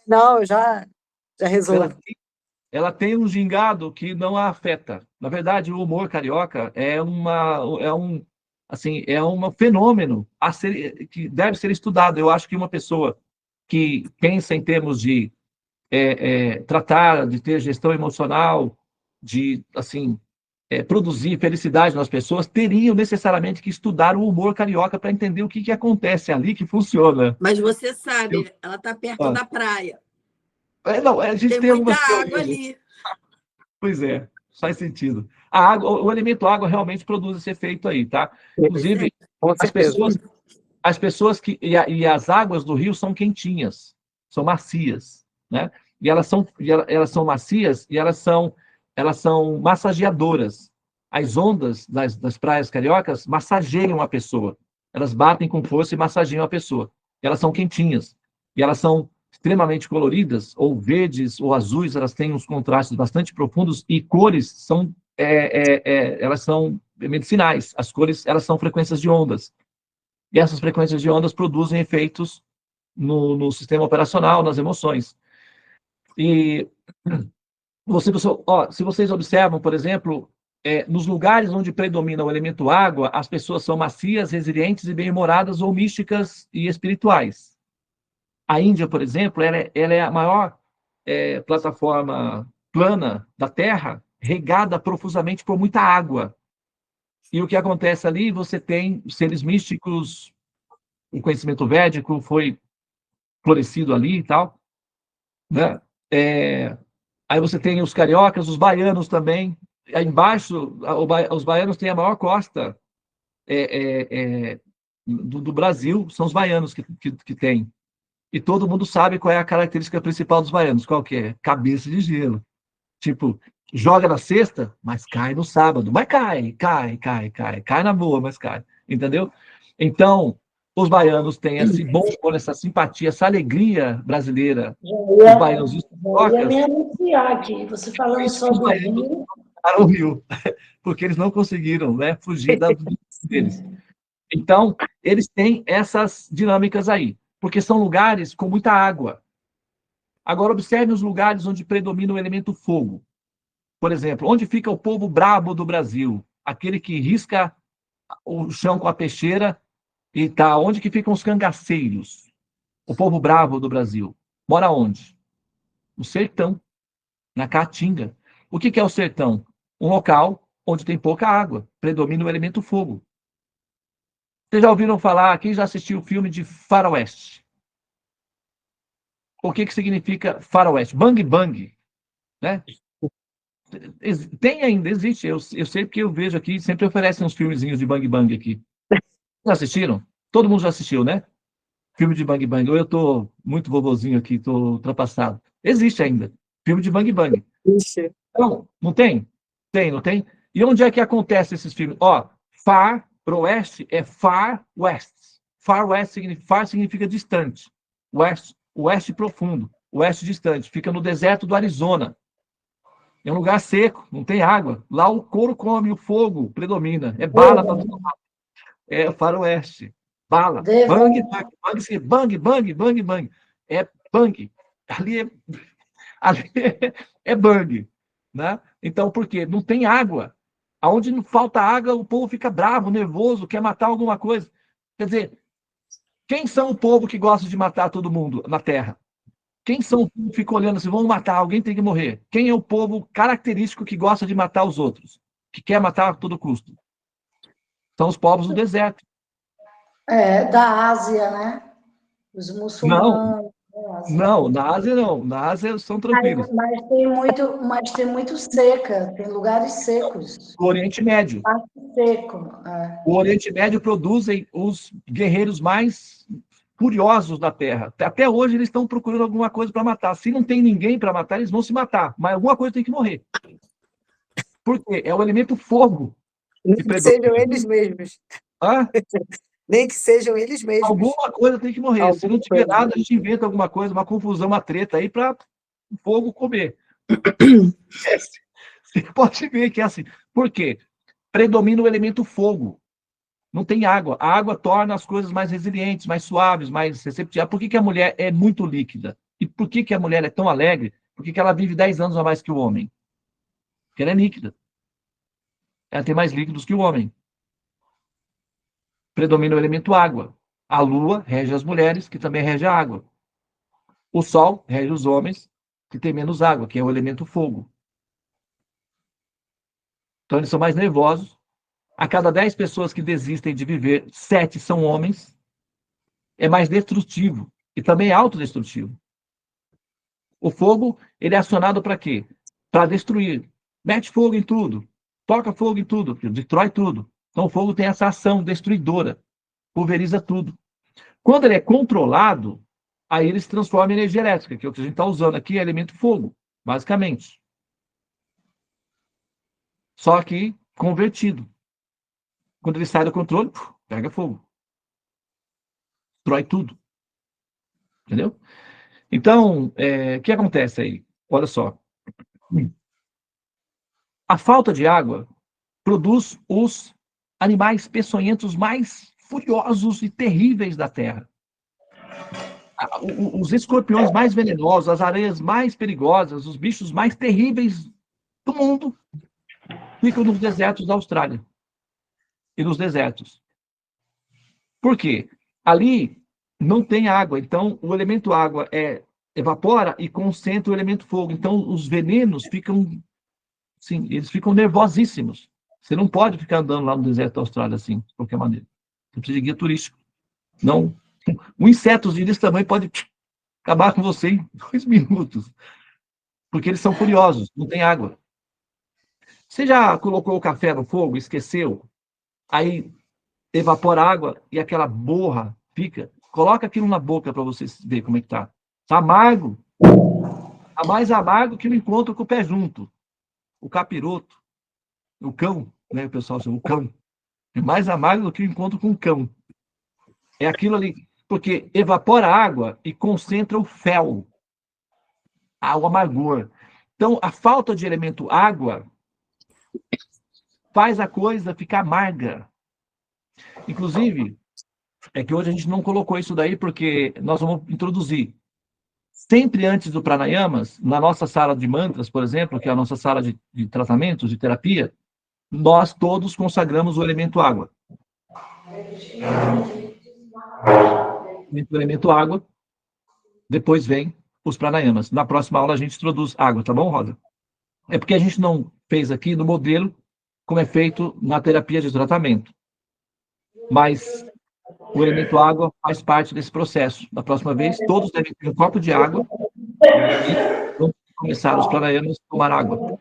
Não, eu já resolvi. Ela tem um gingado que não a afeta. Na verdade, o humor carioca é um fenômeno que deve ser estudado. Eu acho que uma pessoa que pensa em termos de tratar, de ter gestão emocional, de produzir felicidade nas pessoas, teriam necessariamente que estudar o humor carioca para entender o que acontece ali que funciona. Mas você sabe, ela está perto da praia. Não, a gente tem algumas muita água ali. Pois é, faz sentido. A água, o elemento água realmente produz esse efeito aí, tá? Inclusive, as pessoas e as águas do rio são quentinhas, são macias, né? E elas são macias e elas são massageadoras. As ondas das praias cariocas massageiam a pessoa. Elas batem com força e massageiam a pessoa. E elas são quentinhas. E elas são extremamente coloridas, ou verdes, ou azuis, elas têm uns contrastes bastante profundos, e cores elas são medicinais. As cores, elas são frequências de ondas. E essas frequências de ondas produzem efeitos no sistema operacional, nas emoções. E se vocês observam, por exemplo, nos lugares onde predomina o elemento água, as pessoas são macias, resilientes e bem-humoradas ou místicas e espirituais. A Índia, por exemplo, ela é a maior plataforma plana da Terra, regada profusamente por muita água. E o que acontece ali, você tem seres místicos, o conhecimento védico foi florescido ali e tal, né? Aí você tem os cariocas, os baianos também. Aí embaixo, os baianos têm a maior costa do Brasil, são os baianos que têm. E todo mundo sabe qual é a característica principal dos baianos, qual que é? Cabeça de gelo. Tipo, joga na sexta, mas cai no sábado. Mas cai na boa, mas cai. Entendeu? Então, os baianos têm esse bom, essa simpatia, essa alegria brasileira. Os baianos ia me anunciar aqui, você falando sobre o Rio. Para o Rio, porque eles não conseguiram, né, fugir deles. Então, eles têm essas dinâmicas aí, porque são lugares com muita água. Agora, observe os lugares onde predomina o elemento fogo. Por exemplo, onde fica o povo brabo do Brasil? Aquele que risca o chão com a peixeira e tá. Onde que ficam os cangaceiros? O povo bravo do Brasil. Mora onde? No sertão, na Caatinga. O que é o sertão? Um local onde tem pouca água, predomina o elemento fogo. Vocês já ouviram falar, quem já assistiu o filme de Faroeste? O que significa Faroeste? Bang Bang, né? Tem ainda, existe. Eu sei porque eu vejo aqui, sempre oferecem uns filmezinhos de Bang Bang aqui. Já assistiram? Todo mundo já assistiu, né? Filme de Bang Bang. Ou eu tô muito vovozinho aqui, tô ultrapassado. Existe ainda. Filme de Bang Bang. Ixi. Não, não tem? Tem, não tem? E onde é que acontece esses filmes? Ó, Far Oeste é Far West. Far West significa distante. West, oeste profundo. Oeste distante. Fica no deserto do Arizona. É um lugar seco, não tem água. Lá o couro come, o fogo predomina. É bala para todo lado. É faroeste. Bala. Bang, bang. É bang. Ali é bang. Né? Então, por quê? Não tem água. Aonde não falta água, o povo fica bravo, nervoso, quer matar alguma coisa. Quer dizer, quem são o povo que gosta de matar todo mundo na Terra? Quem são o povo que fica olhando assim, vamos matar, alguém tem que morrer? Quem é o povo característico que gosta de matar os outros? Que quer matar a todo custo? São os povos do deserto. Da Ásia, né? Os muçulmanos. Não, na Ásia não. Na Ásia são tranquilos. Mas tem muito seca, tem lugares secos. O Oriente Médio. Seco. O Oriente Médio produzem os guerreiros mais furiosos da Terra. Até hoje eles estão procurando alguma coisa para matar. Se não tem ninguém para matar, eles vão se matar. Mas alguma coisa tem que morrer. Por quê? É o elemento fogo. Nem que sejam eles mesmos. Hã? Nem que sejam eles mesmos. Alguma coisa tem que morrer. Se não tiver nada, a gente inventa alguma coisa, uma confusão, uma treta aí para o fogo comer. Você pode ver que é assim. Por quê? Predomina o elemento fogo. Não tem água. A água torna as coisas mais resilientes, mais suaves, mais receptivas. Por que a mulher é muito líquida? E por que a mulher é tão alegre? Por que ela vive 10 anos a mais que o homem? Porque ela é líquida. Ela tem mais líquidos que o homem. Predomina o elemento água. A lua rege as mulheres, que também rege a água. O sol rege os homens, que tem menos água, que é o elemento fogo. Então, eles são mais nervosos. A cada 10 pessoas que desistem de viver, 7 são homens. É mais destrutivo e também é autodestrutivo. O fogo, ele é acionado para quê? Para destruir. Mete fogo em tudo. Toca fogo em tudo. Destrói tudo. Então, o fogo tem essa ação destruidora. Pulveriza tudo. Quando ele é controlado, aí ele se transforma em energia elétrica, que é o que a gente está usando aqui, é elemento fogo, basicamente. Só que convertido. Quando ele sai do controle, pega fogo. Destrói tudo. Entendeu? Então, o que acontece aí? Olha só. A falta de água produz os animais peçonhentos mais furiosos e terríveis da Terra. Os escorpiões mais venenosos, as aranhas mais perigosas, os bichos mais terríveis do mundo ficam nos desertos da Austrália e nos desertos. Por quê? Ali não tem água, então o elemento água evapora e concentra o elemento fogo. Então os venenos ficam, sim, eles ficam nervosíssimos. Você não pode ficar andando lá no deserto da Austrália assim, de qualquer maneira. Você precisa de guia turístico. Não. Um inseto desse tamanho pode acabar com você em 2 minutos. Porque eles são furiosos, não tem água. Você já colocou o café no fogo, esqueceu? Aí evapora a água e aquela borra fica. Coloca aquilo na boca para você ver como é que tá. Tá amargo. Tá mais amargo que o encontro com o pé junto. O capiroto. O cão, né? O pessoal chama o cão. É mais amargo do que o encontro com o cão. É aquilo ali. Porque evapora a água e concentra o fel. O amargor. Então, a falta de elemento água faz a coisa ficar amarga. Inclusive, é que hoje a gente não colocou isso daí porque nós vamos introduzir. Sempre antes do pranayamas, na nossa sala de mantras, por exemplo, que é a nossa sala de tratamentos, de terapia, nós todos consagramos o elemento água. O elemento água, depois vem os pranayamas. Na próxima aula a gente introduz água, tá bom, Rosa? É porque a gente não fez aqui no modelo como é feito na terapia de tratamento. Mas o elemento água faz parte desse processo. Da próxima vez, todos devem ter um copo de água e vão começar os pranayamas a tomar água.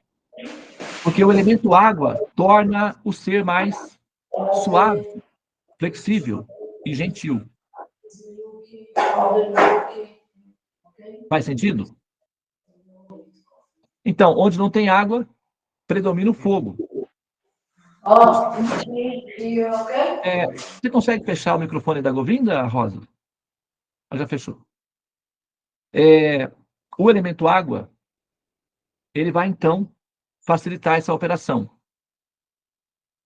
Porque o elemento água torna o ser mais suave, flexível e gentil. Faz sentido? Então, onde não tem água, predomina o fogo. Você consegue fechar o microfone da Govinda, Rosa? Já fechou. O elemento água, ele vai, então, facilitar essa operação.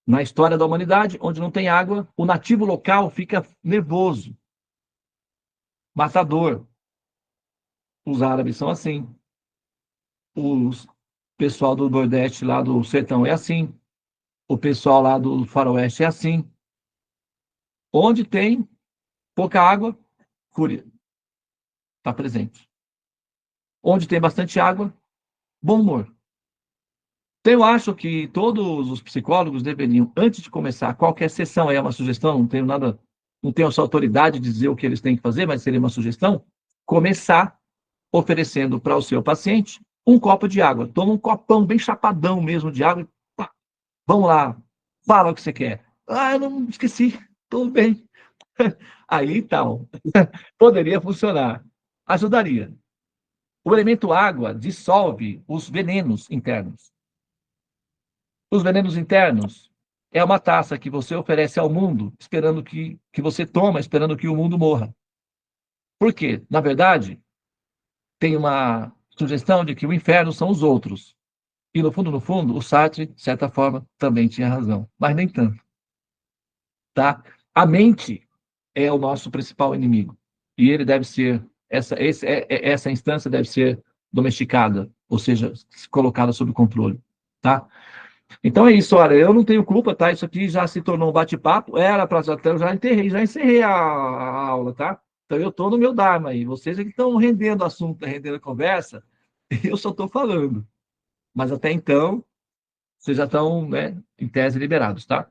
Na história da humanidade, onde não tem água, o nativo local fica nervoso, matador. Os árabes são assim. O pessoal do Nordeste, lá do sertão, é assim. O pessoal lá do Faroeste é assim. Onde tem pouca água, fúria. Está presente. Onde tem bastante água, bom humor. Então, eu acho que todos os psicólogos deveriam, antes de começar qualquer sessão, é uma sugestão, não tenho nada, não tenho essa autoridade de dizer o que eles têm que fazer, mas seria uma sugestão, começar oferecendo para o seu paciente um copo de água. Toma um copão bem chapadão mesmo de água. Pá, vamos lá, fala o que você quer. Eu não esqueci, tudo bem. Aí, então, poderia funcionar. Ajudaria. O elemento água dissolve os venenos internos. Os venenos internos é uma taça que você oferece ao mundo, esperando que você toma, esperando que o mundo morra. Por quê? Na verdade, tem uma sugestão de que o inferno são os outros. E, no fundo, o Sartre, de certa forma, também tinha razão. Mas nem tanto. Tá? A mente é o nosso principal inimigo. E ele deve ser, essa instância deve ser domesticada, ou seja, colocada sob controle. Tá? Então é isso, olha, eu não tenho culpa, tá? Isso aqui já se tornou um bate-papo, era para eu já encerrei a aula, tá? Então eu estou no meu Dharma aí, vocês é que estão rendendo o assunto, rendendo a conversa, eu só estou falando. Mas até então, vocês já estão, né, em tese liberados, tá?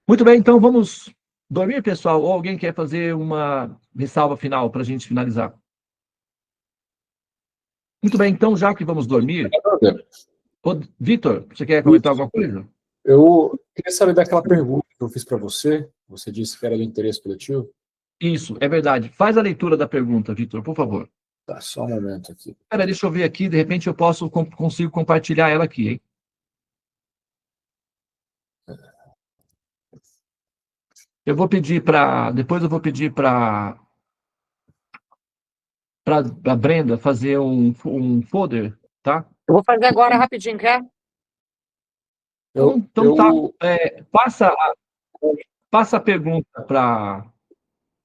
Muito bem, então vamos dormir, pessoal? Ou alguém quer fazer uma ressalva final para a gente finalizar? Muito bem, então já que vamos dormir... Ô, Vitor, você quer comentar alguma coisa? Eu queria saber daquela pergunta que eu fiz para você. Você disse que era do interesse coletivo. Isso, é verdade. Faz a leitura da pergunta, Vitor, por favor. Tá, só um momento aqui. Espera, deixa eu ver aqui, de repente eu consigo compartilhar ela aqui, hein? Depois eu vou pedir para a Brenda fazer um folder, tá? Eu vou fazer agora rapidinho, quer? Então tá. Passa a pergunta para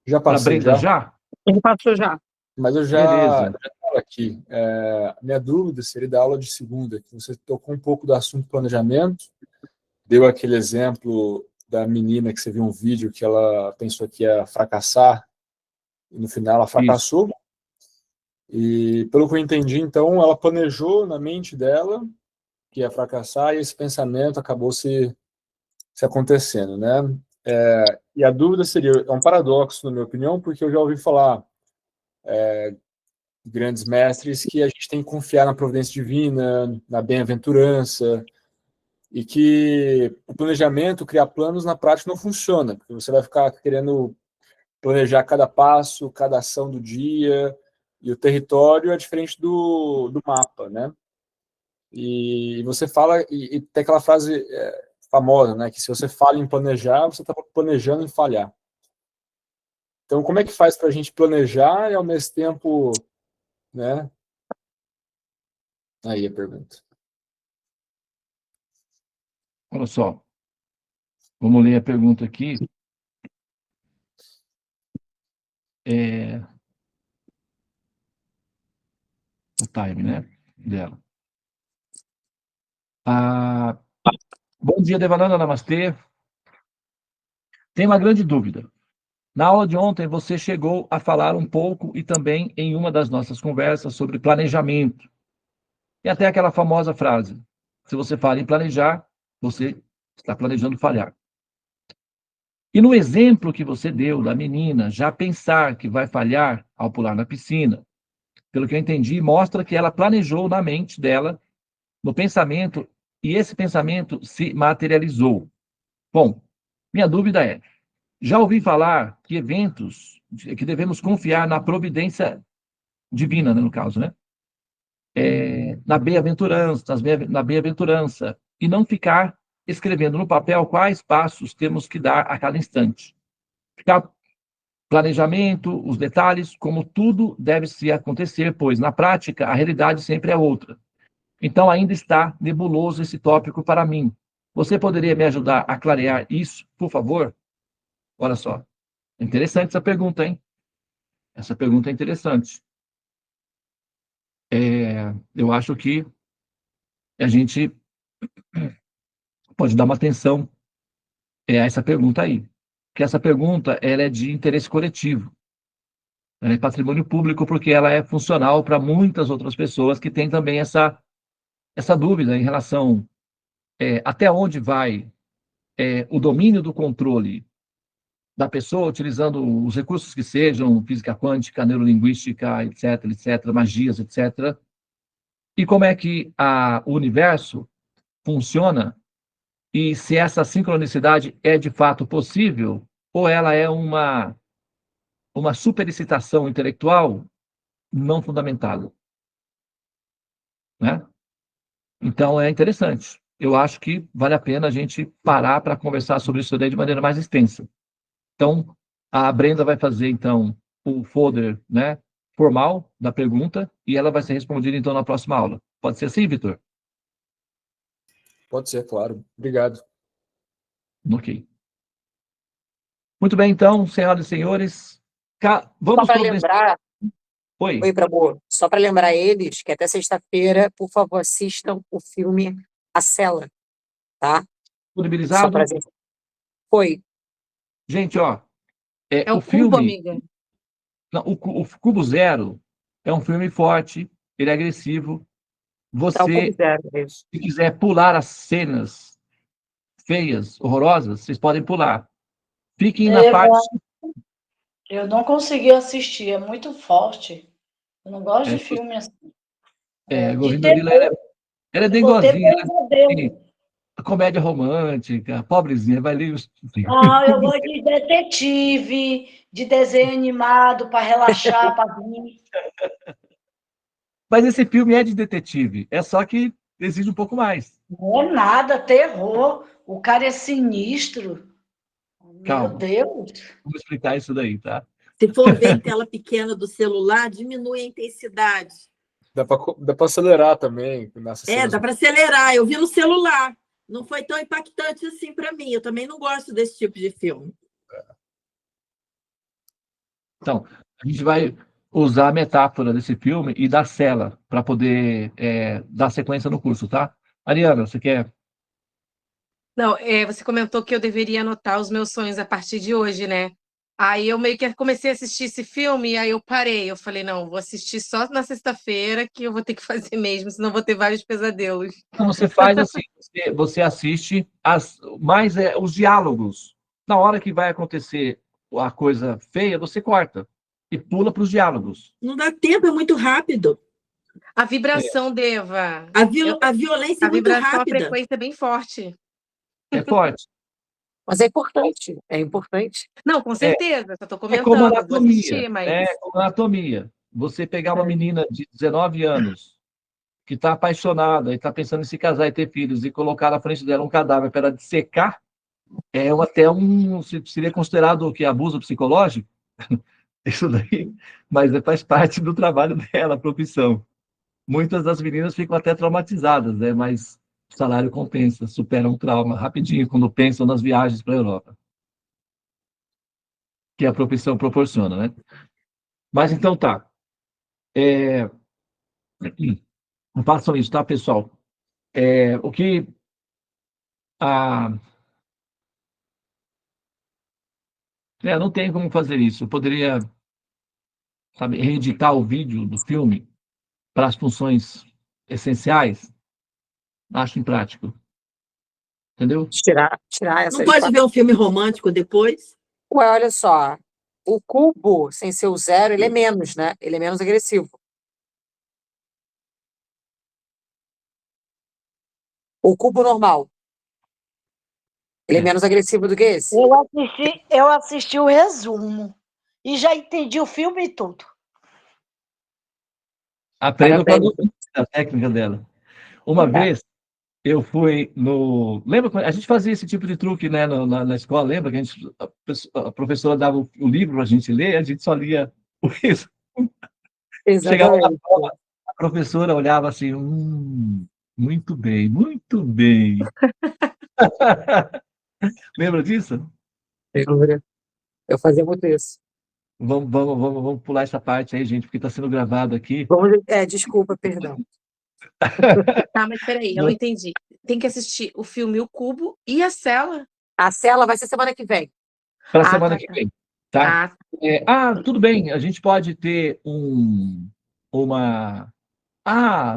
Já a passei, Brenda já. já? Ele passou já. Mas eu já Beleza. estava aqui. Minha dúvida seria da aula de segunda, que você tocou um pouco do assunto planejamento, deu aquele exemplo da menina que você viu um vídeo que ela pensou que ia fracassar, e no final ela fracassou. E, pelo que eu entendi, então, ela planejou na mente dela que ia fracassar, e esse pensamento acabou se acontecendo, né? E a dúvida seria, é um paradoxo, na minha opinião, porque eu já ouvi falar grandes mestres que a gente tem que confiar na providência divina, na bem-aventurança, e que o planejamento, criar planos, na prática não funciona, porque você vai ficar querendo planejar cada passo, cada ação do dia, e o território é diferente do mapa, né? E você fala, e tem aquela frase famosa, né, que se você falha em planejar, você está planejando em falhar. Então, como é que faz para a gente planejar e, ao mesmo tempo, né? Aí a pergunta. Olha só. Vamos ler a pergunta aqui. O time, né? Dela. Bom dia, Devananda, namastê. Tem uma grande dúvida. Na aula de ontem, você chegou a falar um pouco e também em uma das nossas conversas sobre planejamento. E até aquela famosa frase: se você fala em planejar, você está planejando falhar. E no exemplo que você deu da menina já pensar que vai falhar ao pular na piscina, pelo que eu entendi, mostra que ela planejou na mente dela, no pensamento, e esse pensamento se materializou. Bom, minha dúvida é, já ouvi falar que que devemos confiar na providência divina, né, no caso, né? Na bem-aventurança, e não ficar escrevendo no papel quais passos temos que dar a cada instante. Ficar planejamento, os detalhes, como tudo deve se acontecer, pois na prática a realidade sempre é outra. Então ainda está nebuloso esse tópico para mim. Você poderia me ajudar a clarear isso, por favor? Olha só. Interessante essa pergunta, hein? Essa pergunta é interessante. Eu acho que a gente pode dar uma atenção a essa pergunta aí. Porque essa pergunta ela é de interesse coletivo. Ela é patrimônio público porque ela é funcional para muitas outras pessoas que têm também essa dúvida em relação até onde vai o domínio do controle da pessoa, utilizando os recursos que sejam, física quântica, neurolinguística, etc., magias, etc., e como é que o universo funciona, e se essa sincronicidade é de fato possível, ou ela é uma superexcitação intelectual não fundamentada. Né? Então, é interessante. Eu acho que vale a pena a gente parar para conversar sobre isso daí de maneira mais extensa. Então, a Brenda vai fazer, então, o folder, né, formal da pergunta e ela vai ser respondida, então, na próxima aula. Pode ser assim, Vitor? Pode ser, claro. Obrigado. Ok. Muito bem, então, senhoras e senhores, vamos Só para lembrar... Oi, Prabhu. Só para lembrar eles que até sexta-feira, por favor, assistam o filme A Cela, tá? disponibilizado? Foi. Gente, ó, É o o filme... Cubo, amiga. Não, o Cubo Zero é um filme forte, ele é agressivo. Você, se quiser pular as cenas feias, horrorosas, vocês podem pular. Fiquem na parte... Eu não consegui assistir, é muito forte. Eu não gosto de filme assim. Govinda Lila, ela é bem igualzinha. comédia romântica, pobrezinha, vai ler os... Não, eu gosto de detetive, de desenho animado para relaxar, para dormir. Mas esse filme é de detetive, é só que exige um pouco mais. Não é nada, terror. O cara é sinistro. Meu Calma, Deus. vamos explicar isso daí, tá? Se for ver em tela pequena do celular, diminui a intensidade. Dá pra acelerar também nessas cenas. Dá para acelerar. Eu vi no celular. Não foi tão impactante assim para mim. Eu também não gosto desse tipo de filme. Então, a gente vai usar a metáfora desse filme e da cela para poder dar sequência no curso, tá? Mariana, você quer? Não, você comentou que eu deveria anotar os meus sonhos a partir de hoje, né? Aí eu meio que comecei a assistir esse filme e aí eu parei. Eu falei, não, vou assistir só na sexta-feira que eu vou ter que fazer mesmo, senão vou ter vários pesadelos. Então, você faz assim, você assiste os diálogos. Na hora que vai acontecer a coisa feia, você corta e pula para os diálogos. Não dá tempo, é muito rápido. A vibração, Deva. A violência é A muito vibração, a rápida. frequência é bem forte. É forte. Mas é importante, é importante. Não, com certeza, só estou É como comentando, vou anatomia. assistir, mas... É como anatomia. Você pegar uma menina de 19 anos que está apaixonada e está pensando em se casar e ter filhos e colocar na frente dela um cadáver para ela dissecar, seria considerado o que? Abuso psicológico? Isso daí, mas faz parte do trabalho dela, a profissão. Muitas das meninas ficam até traumatizadas, né? Mas o salário compensa, superam um trauma rapidinho quando pensam nas viagens para a Europa, que a profissão proporciona, né? Mas então tá. Não façam isso, tá, pessoal? O que não tem como fazer isso. Eu poderia, sabe, reeditar o vídeo do filme para as funções essenciais. Acho imprático. Entendeu? Tirar Não essas pode partes. ver um filme romântico depois? Ué, olha só. O cubo, sem ser o zero, ele é menos, né? Ele é menos agressivo. O cubo normal. Ele é menos agressivo do que esse. Eu assisti o resumo e já entendi o filme todo. Aprenda com Parabéns. a técnica dela. Uma vez, eu fui no... Lembra quando a gente fazia esse tipo de truque, né, na escola? Lembra que a professora dava o livro para a gente ler, a gente só lia o resumo. Chegava na Exatamente. prova, a professora olhava assim, muito bem, muito bem. Lembra disso? Eu fazia muito isso. Vamos pular essa parte aí, gente, porque está sendo gravado aqui. Desculpa, perdão. Tá, mas peraí, eu não entendi. Tem que assistir o filme O Cubo e a Cela. A cela vai ser semana que vem. Para a semana que vem, tá? Ah, Tudo bem, a gente pode ter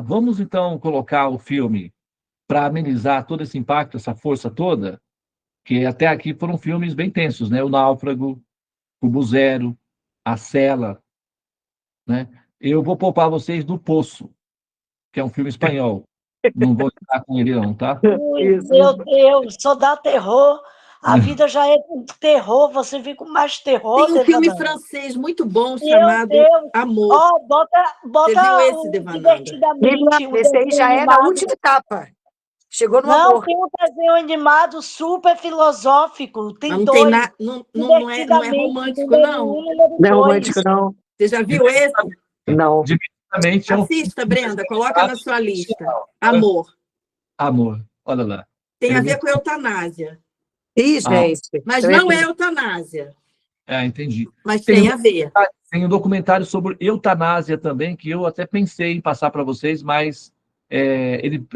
vamos então colocar o filme para amenizar todo esse impacto, essa força toda, que até aqui foram filmes bem tensos, né? O Náufrago, Cubo Zero, A Cela, né? Eu vou poupar vocês do Poço, que é um filme espanhol. Não vou entrar com ele não, tá? Meu Deus, só dá terror. A vida já é um terror, você vem com mais terror. Tem um filme Devananda. francês muito bom Meu chamado Deus. Amor. Ó, bota Você viu esse, o Devananda? Divertidamente. o Esse aí já desenho é na animado. última etapa. Chegou no Não, amor. tem um desenho animado super filosófico. Tem Mas não dois. tem não é romântico, não. Não é romântico, não. Você já viu esse? Não. Divertidamente é um Assista, Brenda, coloca na sua lista. Amor. amor. Olha lá. Tem a ver com eutanásia. Ih, gente. Mas não é eutanásia. Entendi. Mas tem a ver. Tem um documentário sobre eutanásia também, que eu até pensei em passar para vocês, mas ele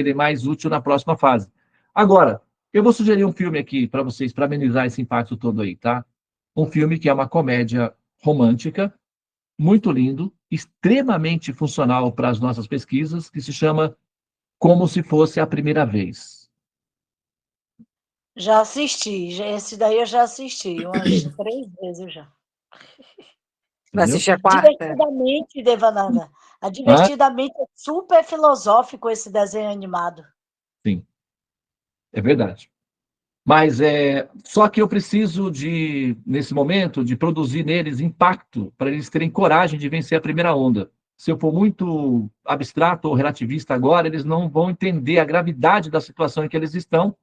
é mais útil na próxima fase. Agora, eu vou sugerir um filme aqui para vocês, para amenizar esse impacto todo aí, tá? Um filme que é uma comédia romântica, muito lindo, extremamente funcional para as nossas pesquisas, que se chama Como se Fosse a Primeira Vez. Já assisti. Esse daí eu já assisti. Umas 3 vezes já. Vai assistir a quarta? Divertidamente, Devananda. A Divertidamente é super filosófico esse desenho animado. Sim. É verdade. Mas só que eu preciso nesse momento, de produzir neles impacto para eles terem coragem de vencer a primeira onda. Se eu for muito abstrato ou relativista agora, eles não vão entender a gravidade da situação em que eles estão,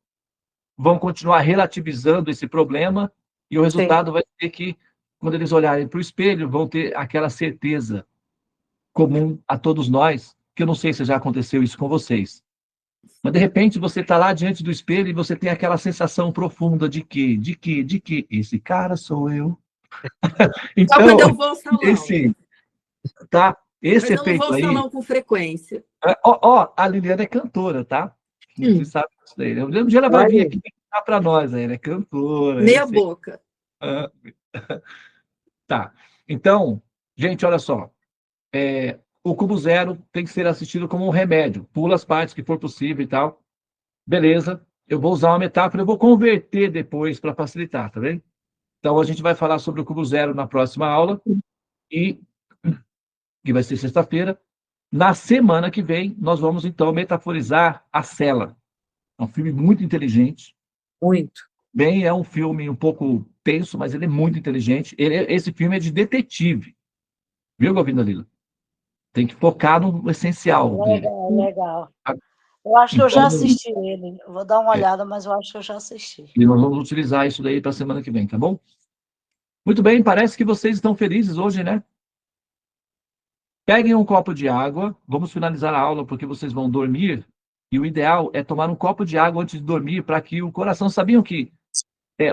vão continuar relativizando esse problema e o resultado vai ser que, quando eles olharem para o espelho, vão ter aquela certeza comum a todos nós, que eu não sei se já aconteceu isso com vocês. Mas, de repente, você está lá diante do espelho e você tem aquela sensação profunda de que esse cara sou eu. Só quando eu Então, vou ao salão. Tá? Mas Esse eu não vou efeito ao aí... salão com frequência. A Liliana é cantora, tá? Você sabe disso daí, né? Um dia ela vai vir aqui cantar para nós, aí, ela é cantora. Meia boca. Tá. Então, gente, olha só. O Cubo Zero tem que ser assistido como um remédio. Pula as partes que for possível e tal. Beleza. Eu vou usar uma metáfora, eu vou converter depois para facilitar, tá vendo? Então, a gente vai falar sobre o Cubo Zero na próxima aula, que vai ser sexta-feira. Na semana que vem, nós vamos, então, metaforizar A Cela. É um filme muito inteligente. Muito. Bem, é um filme um pouco tenso, mas ele é muito inteligente. Esse filme é de detetive. Viu, Govinda Lila? Tem que focar no essencial dele. Legal. Eu acho que eu já Então, assisti ele. Eu vou dar uma olhada, mas eu acho que eu já assisti. E nós vamos utilizar isso daí para a semana que vem, tá bom? Muito bem, parece que vocês estão felizes hoje, né? Peguem um copo de água, vamos finalizar a aula porque vocês vão dormir, e o ideal é tomar um copo de água antes de dormir para que o coração... Sabiam que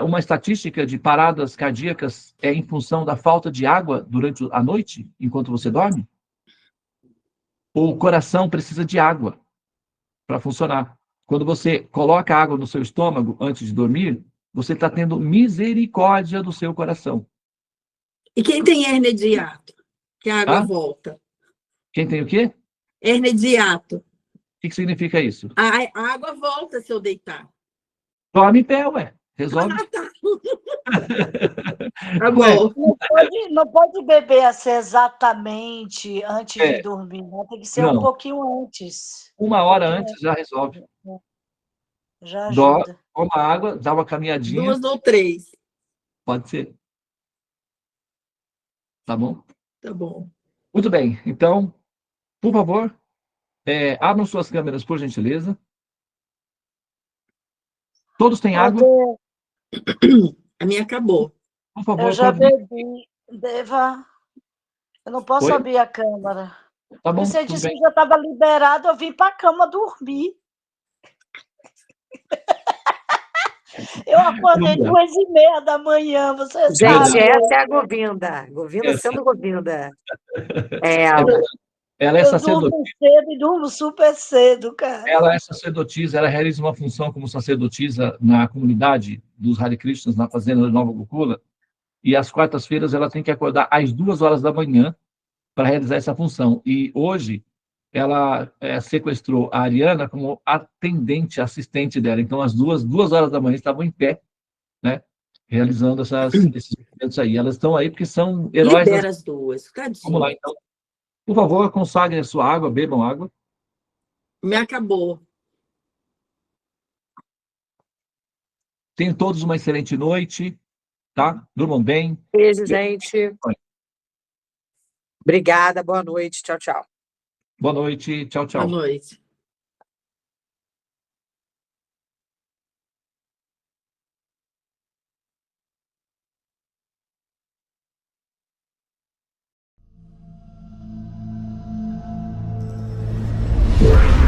uma estatística de paradas cardíacas é em função da falta de água durante a noite, enquanto você dorme? O coração precisa de água para funcionar. Quando você coloca água no seu estômago antes de dormir, você está tendo misericórdia do seu coração. E quem tem hérnia de hiato? Que a água volta. Quem tem o quê? Hérnia de hiato. O que significa isso? A água volta se eu deitar. Dorme em pé, ué. Resolve. Tá bom. Não pode beber assim exatamente antes de dormir, né? Tem que ser um pouquinho antes. 1 hora antes já resolve. Já ajuda. Toma água, dá uma caminhadinha. 2 ou 3. Pode ser. Tá bom? Tá bom. Muito bem. Então, por favor, abram suas câmeras, por gentileza. Todos têm água? A minha acabou. Por favor. Eu já bebi. Deva. Eu não posso abrir a câmera. Tá bom, Você disse que já estava liberado, eu vim para a cama dormir. Eu acordei 2h30 da manhã, você sabe. Gente, essa é a Govinda. Govinda sendo Govinda. Ela é sacerdotisa. Eu durmo cedo e durmo super cedo, cara. Ela é sacerdotisa, ela realiza uma função como sacerdotisa na comunidade dos Hare Krishnas, na fazenda de Nova Gokula, e às quartas-feiras ela tem que acordar às 2 horas da manhã para realizar essa função. E hoje ela sequestrou a Ariana como atendente, assistente dela. Então, às 2 horas da manhã, estavam em pé, né, realizando esses movimentos aí. Elas estão aí porque são heróis. Libera as duas. Tadinho. Vamos lá, então. Por favor, consagrem a sua água, bebam água. Me acabou. Tenham todos uma excelente noite, tá? Durmam bem. Beijo, gente. Obrigada, boa noite. Tchau, tchau. Boa noite. Tchau, tchau. Boa noite. Yeah.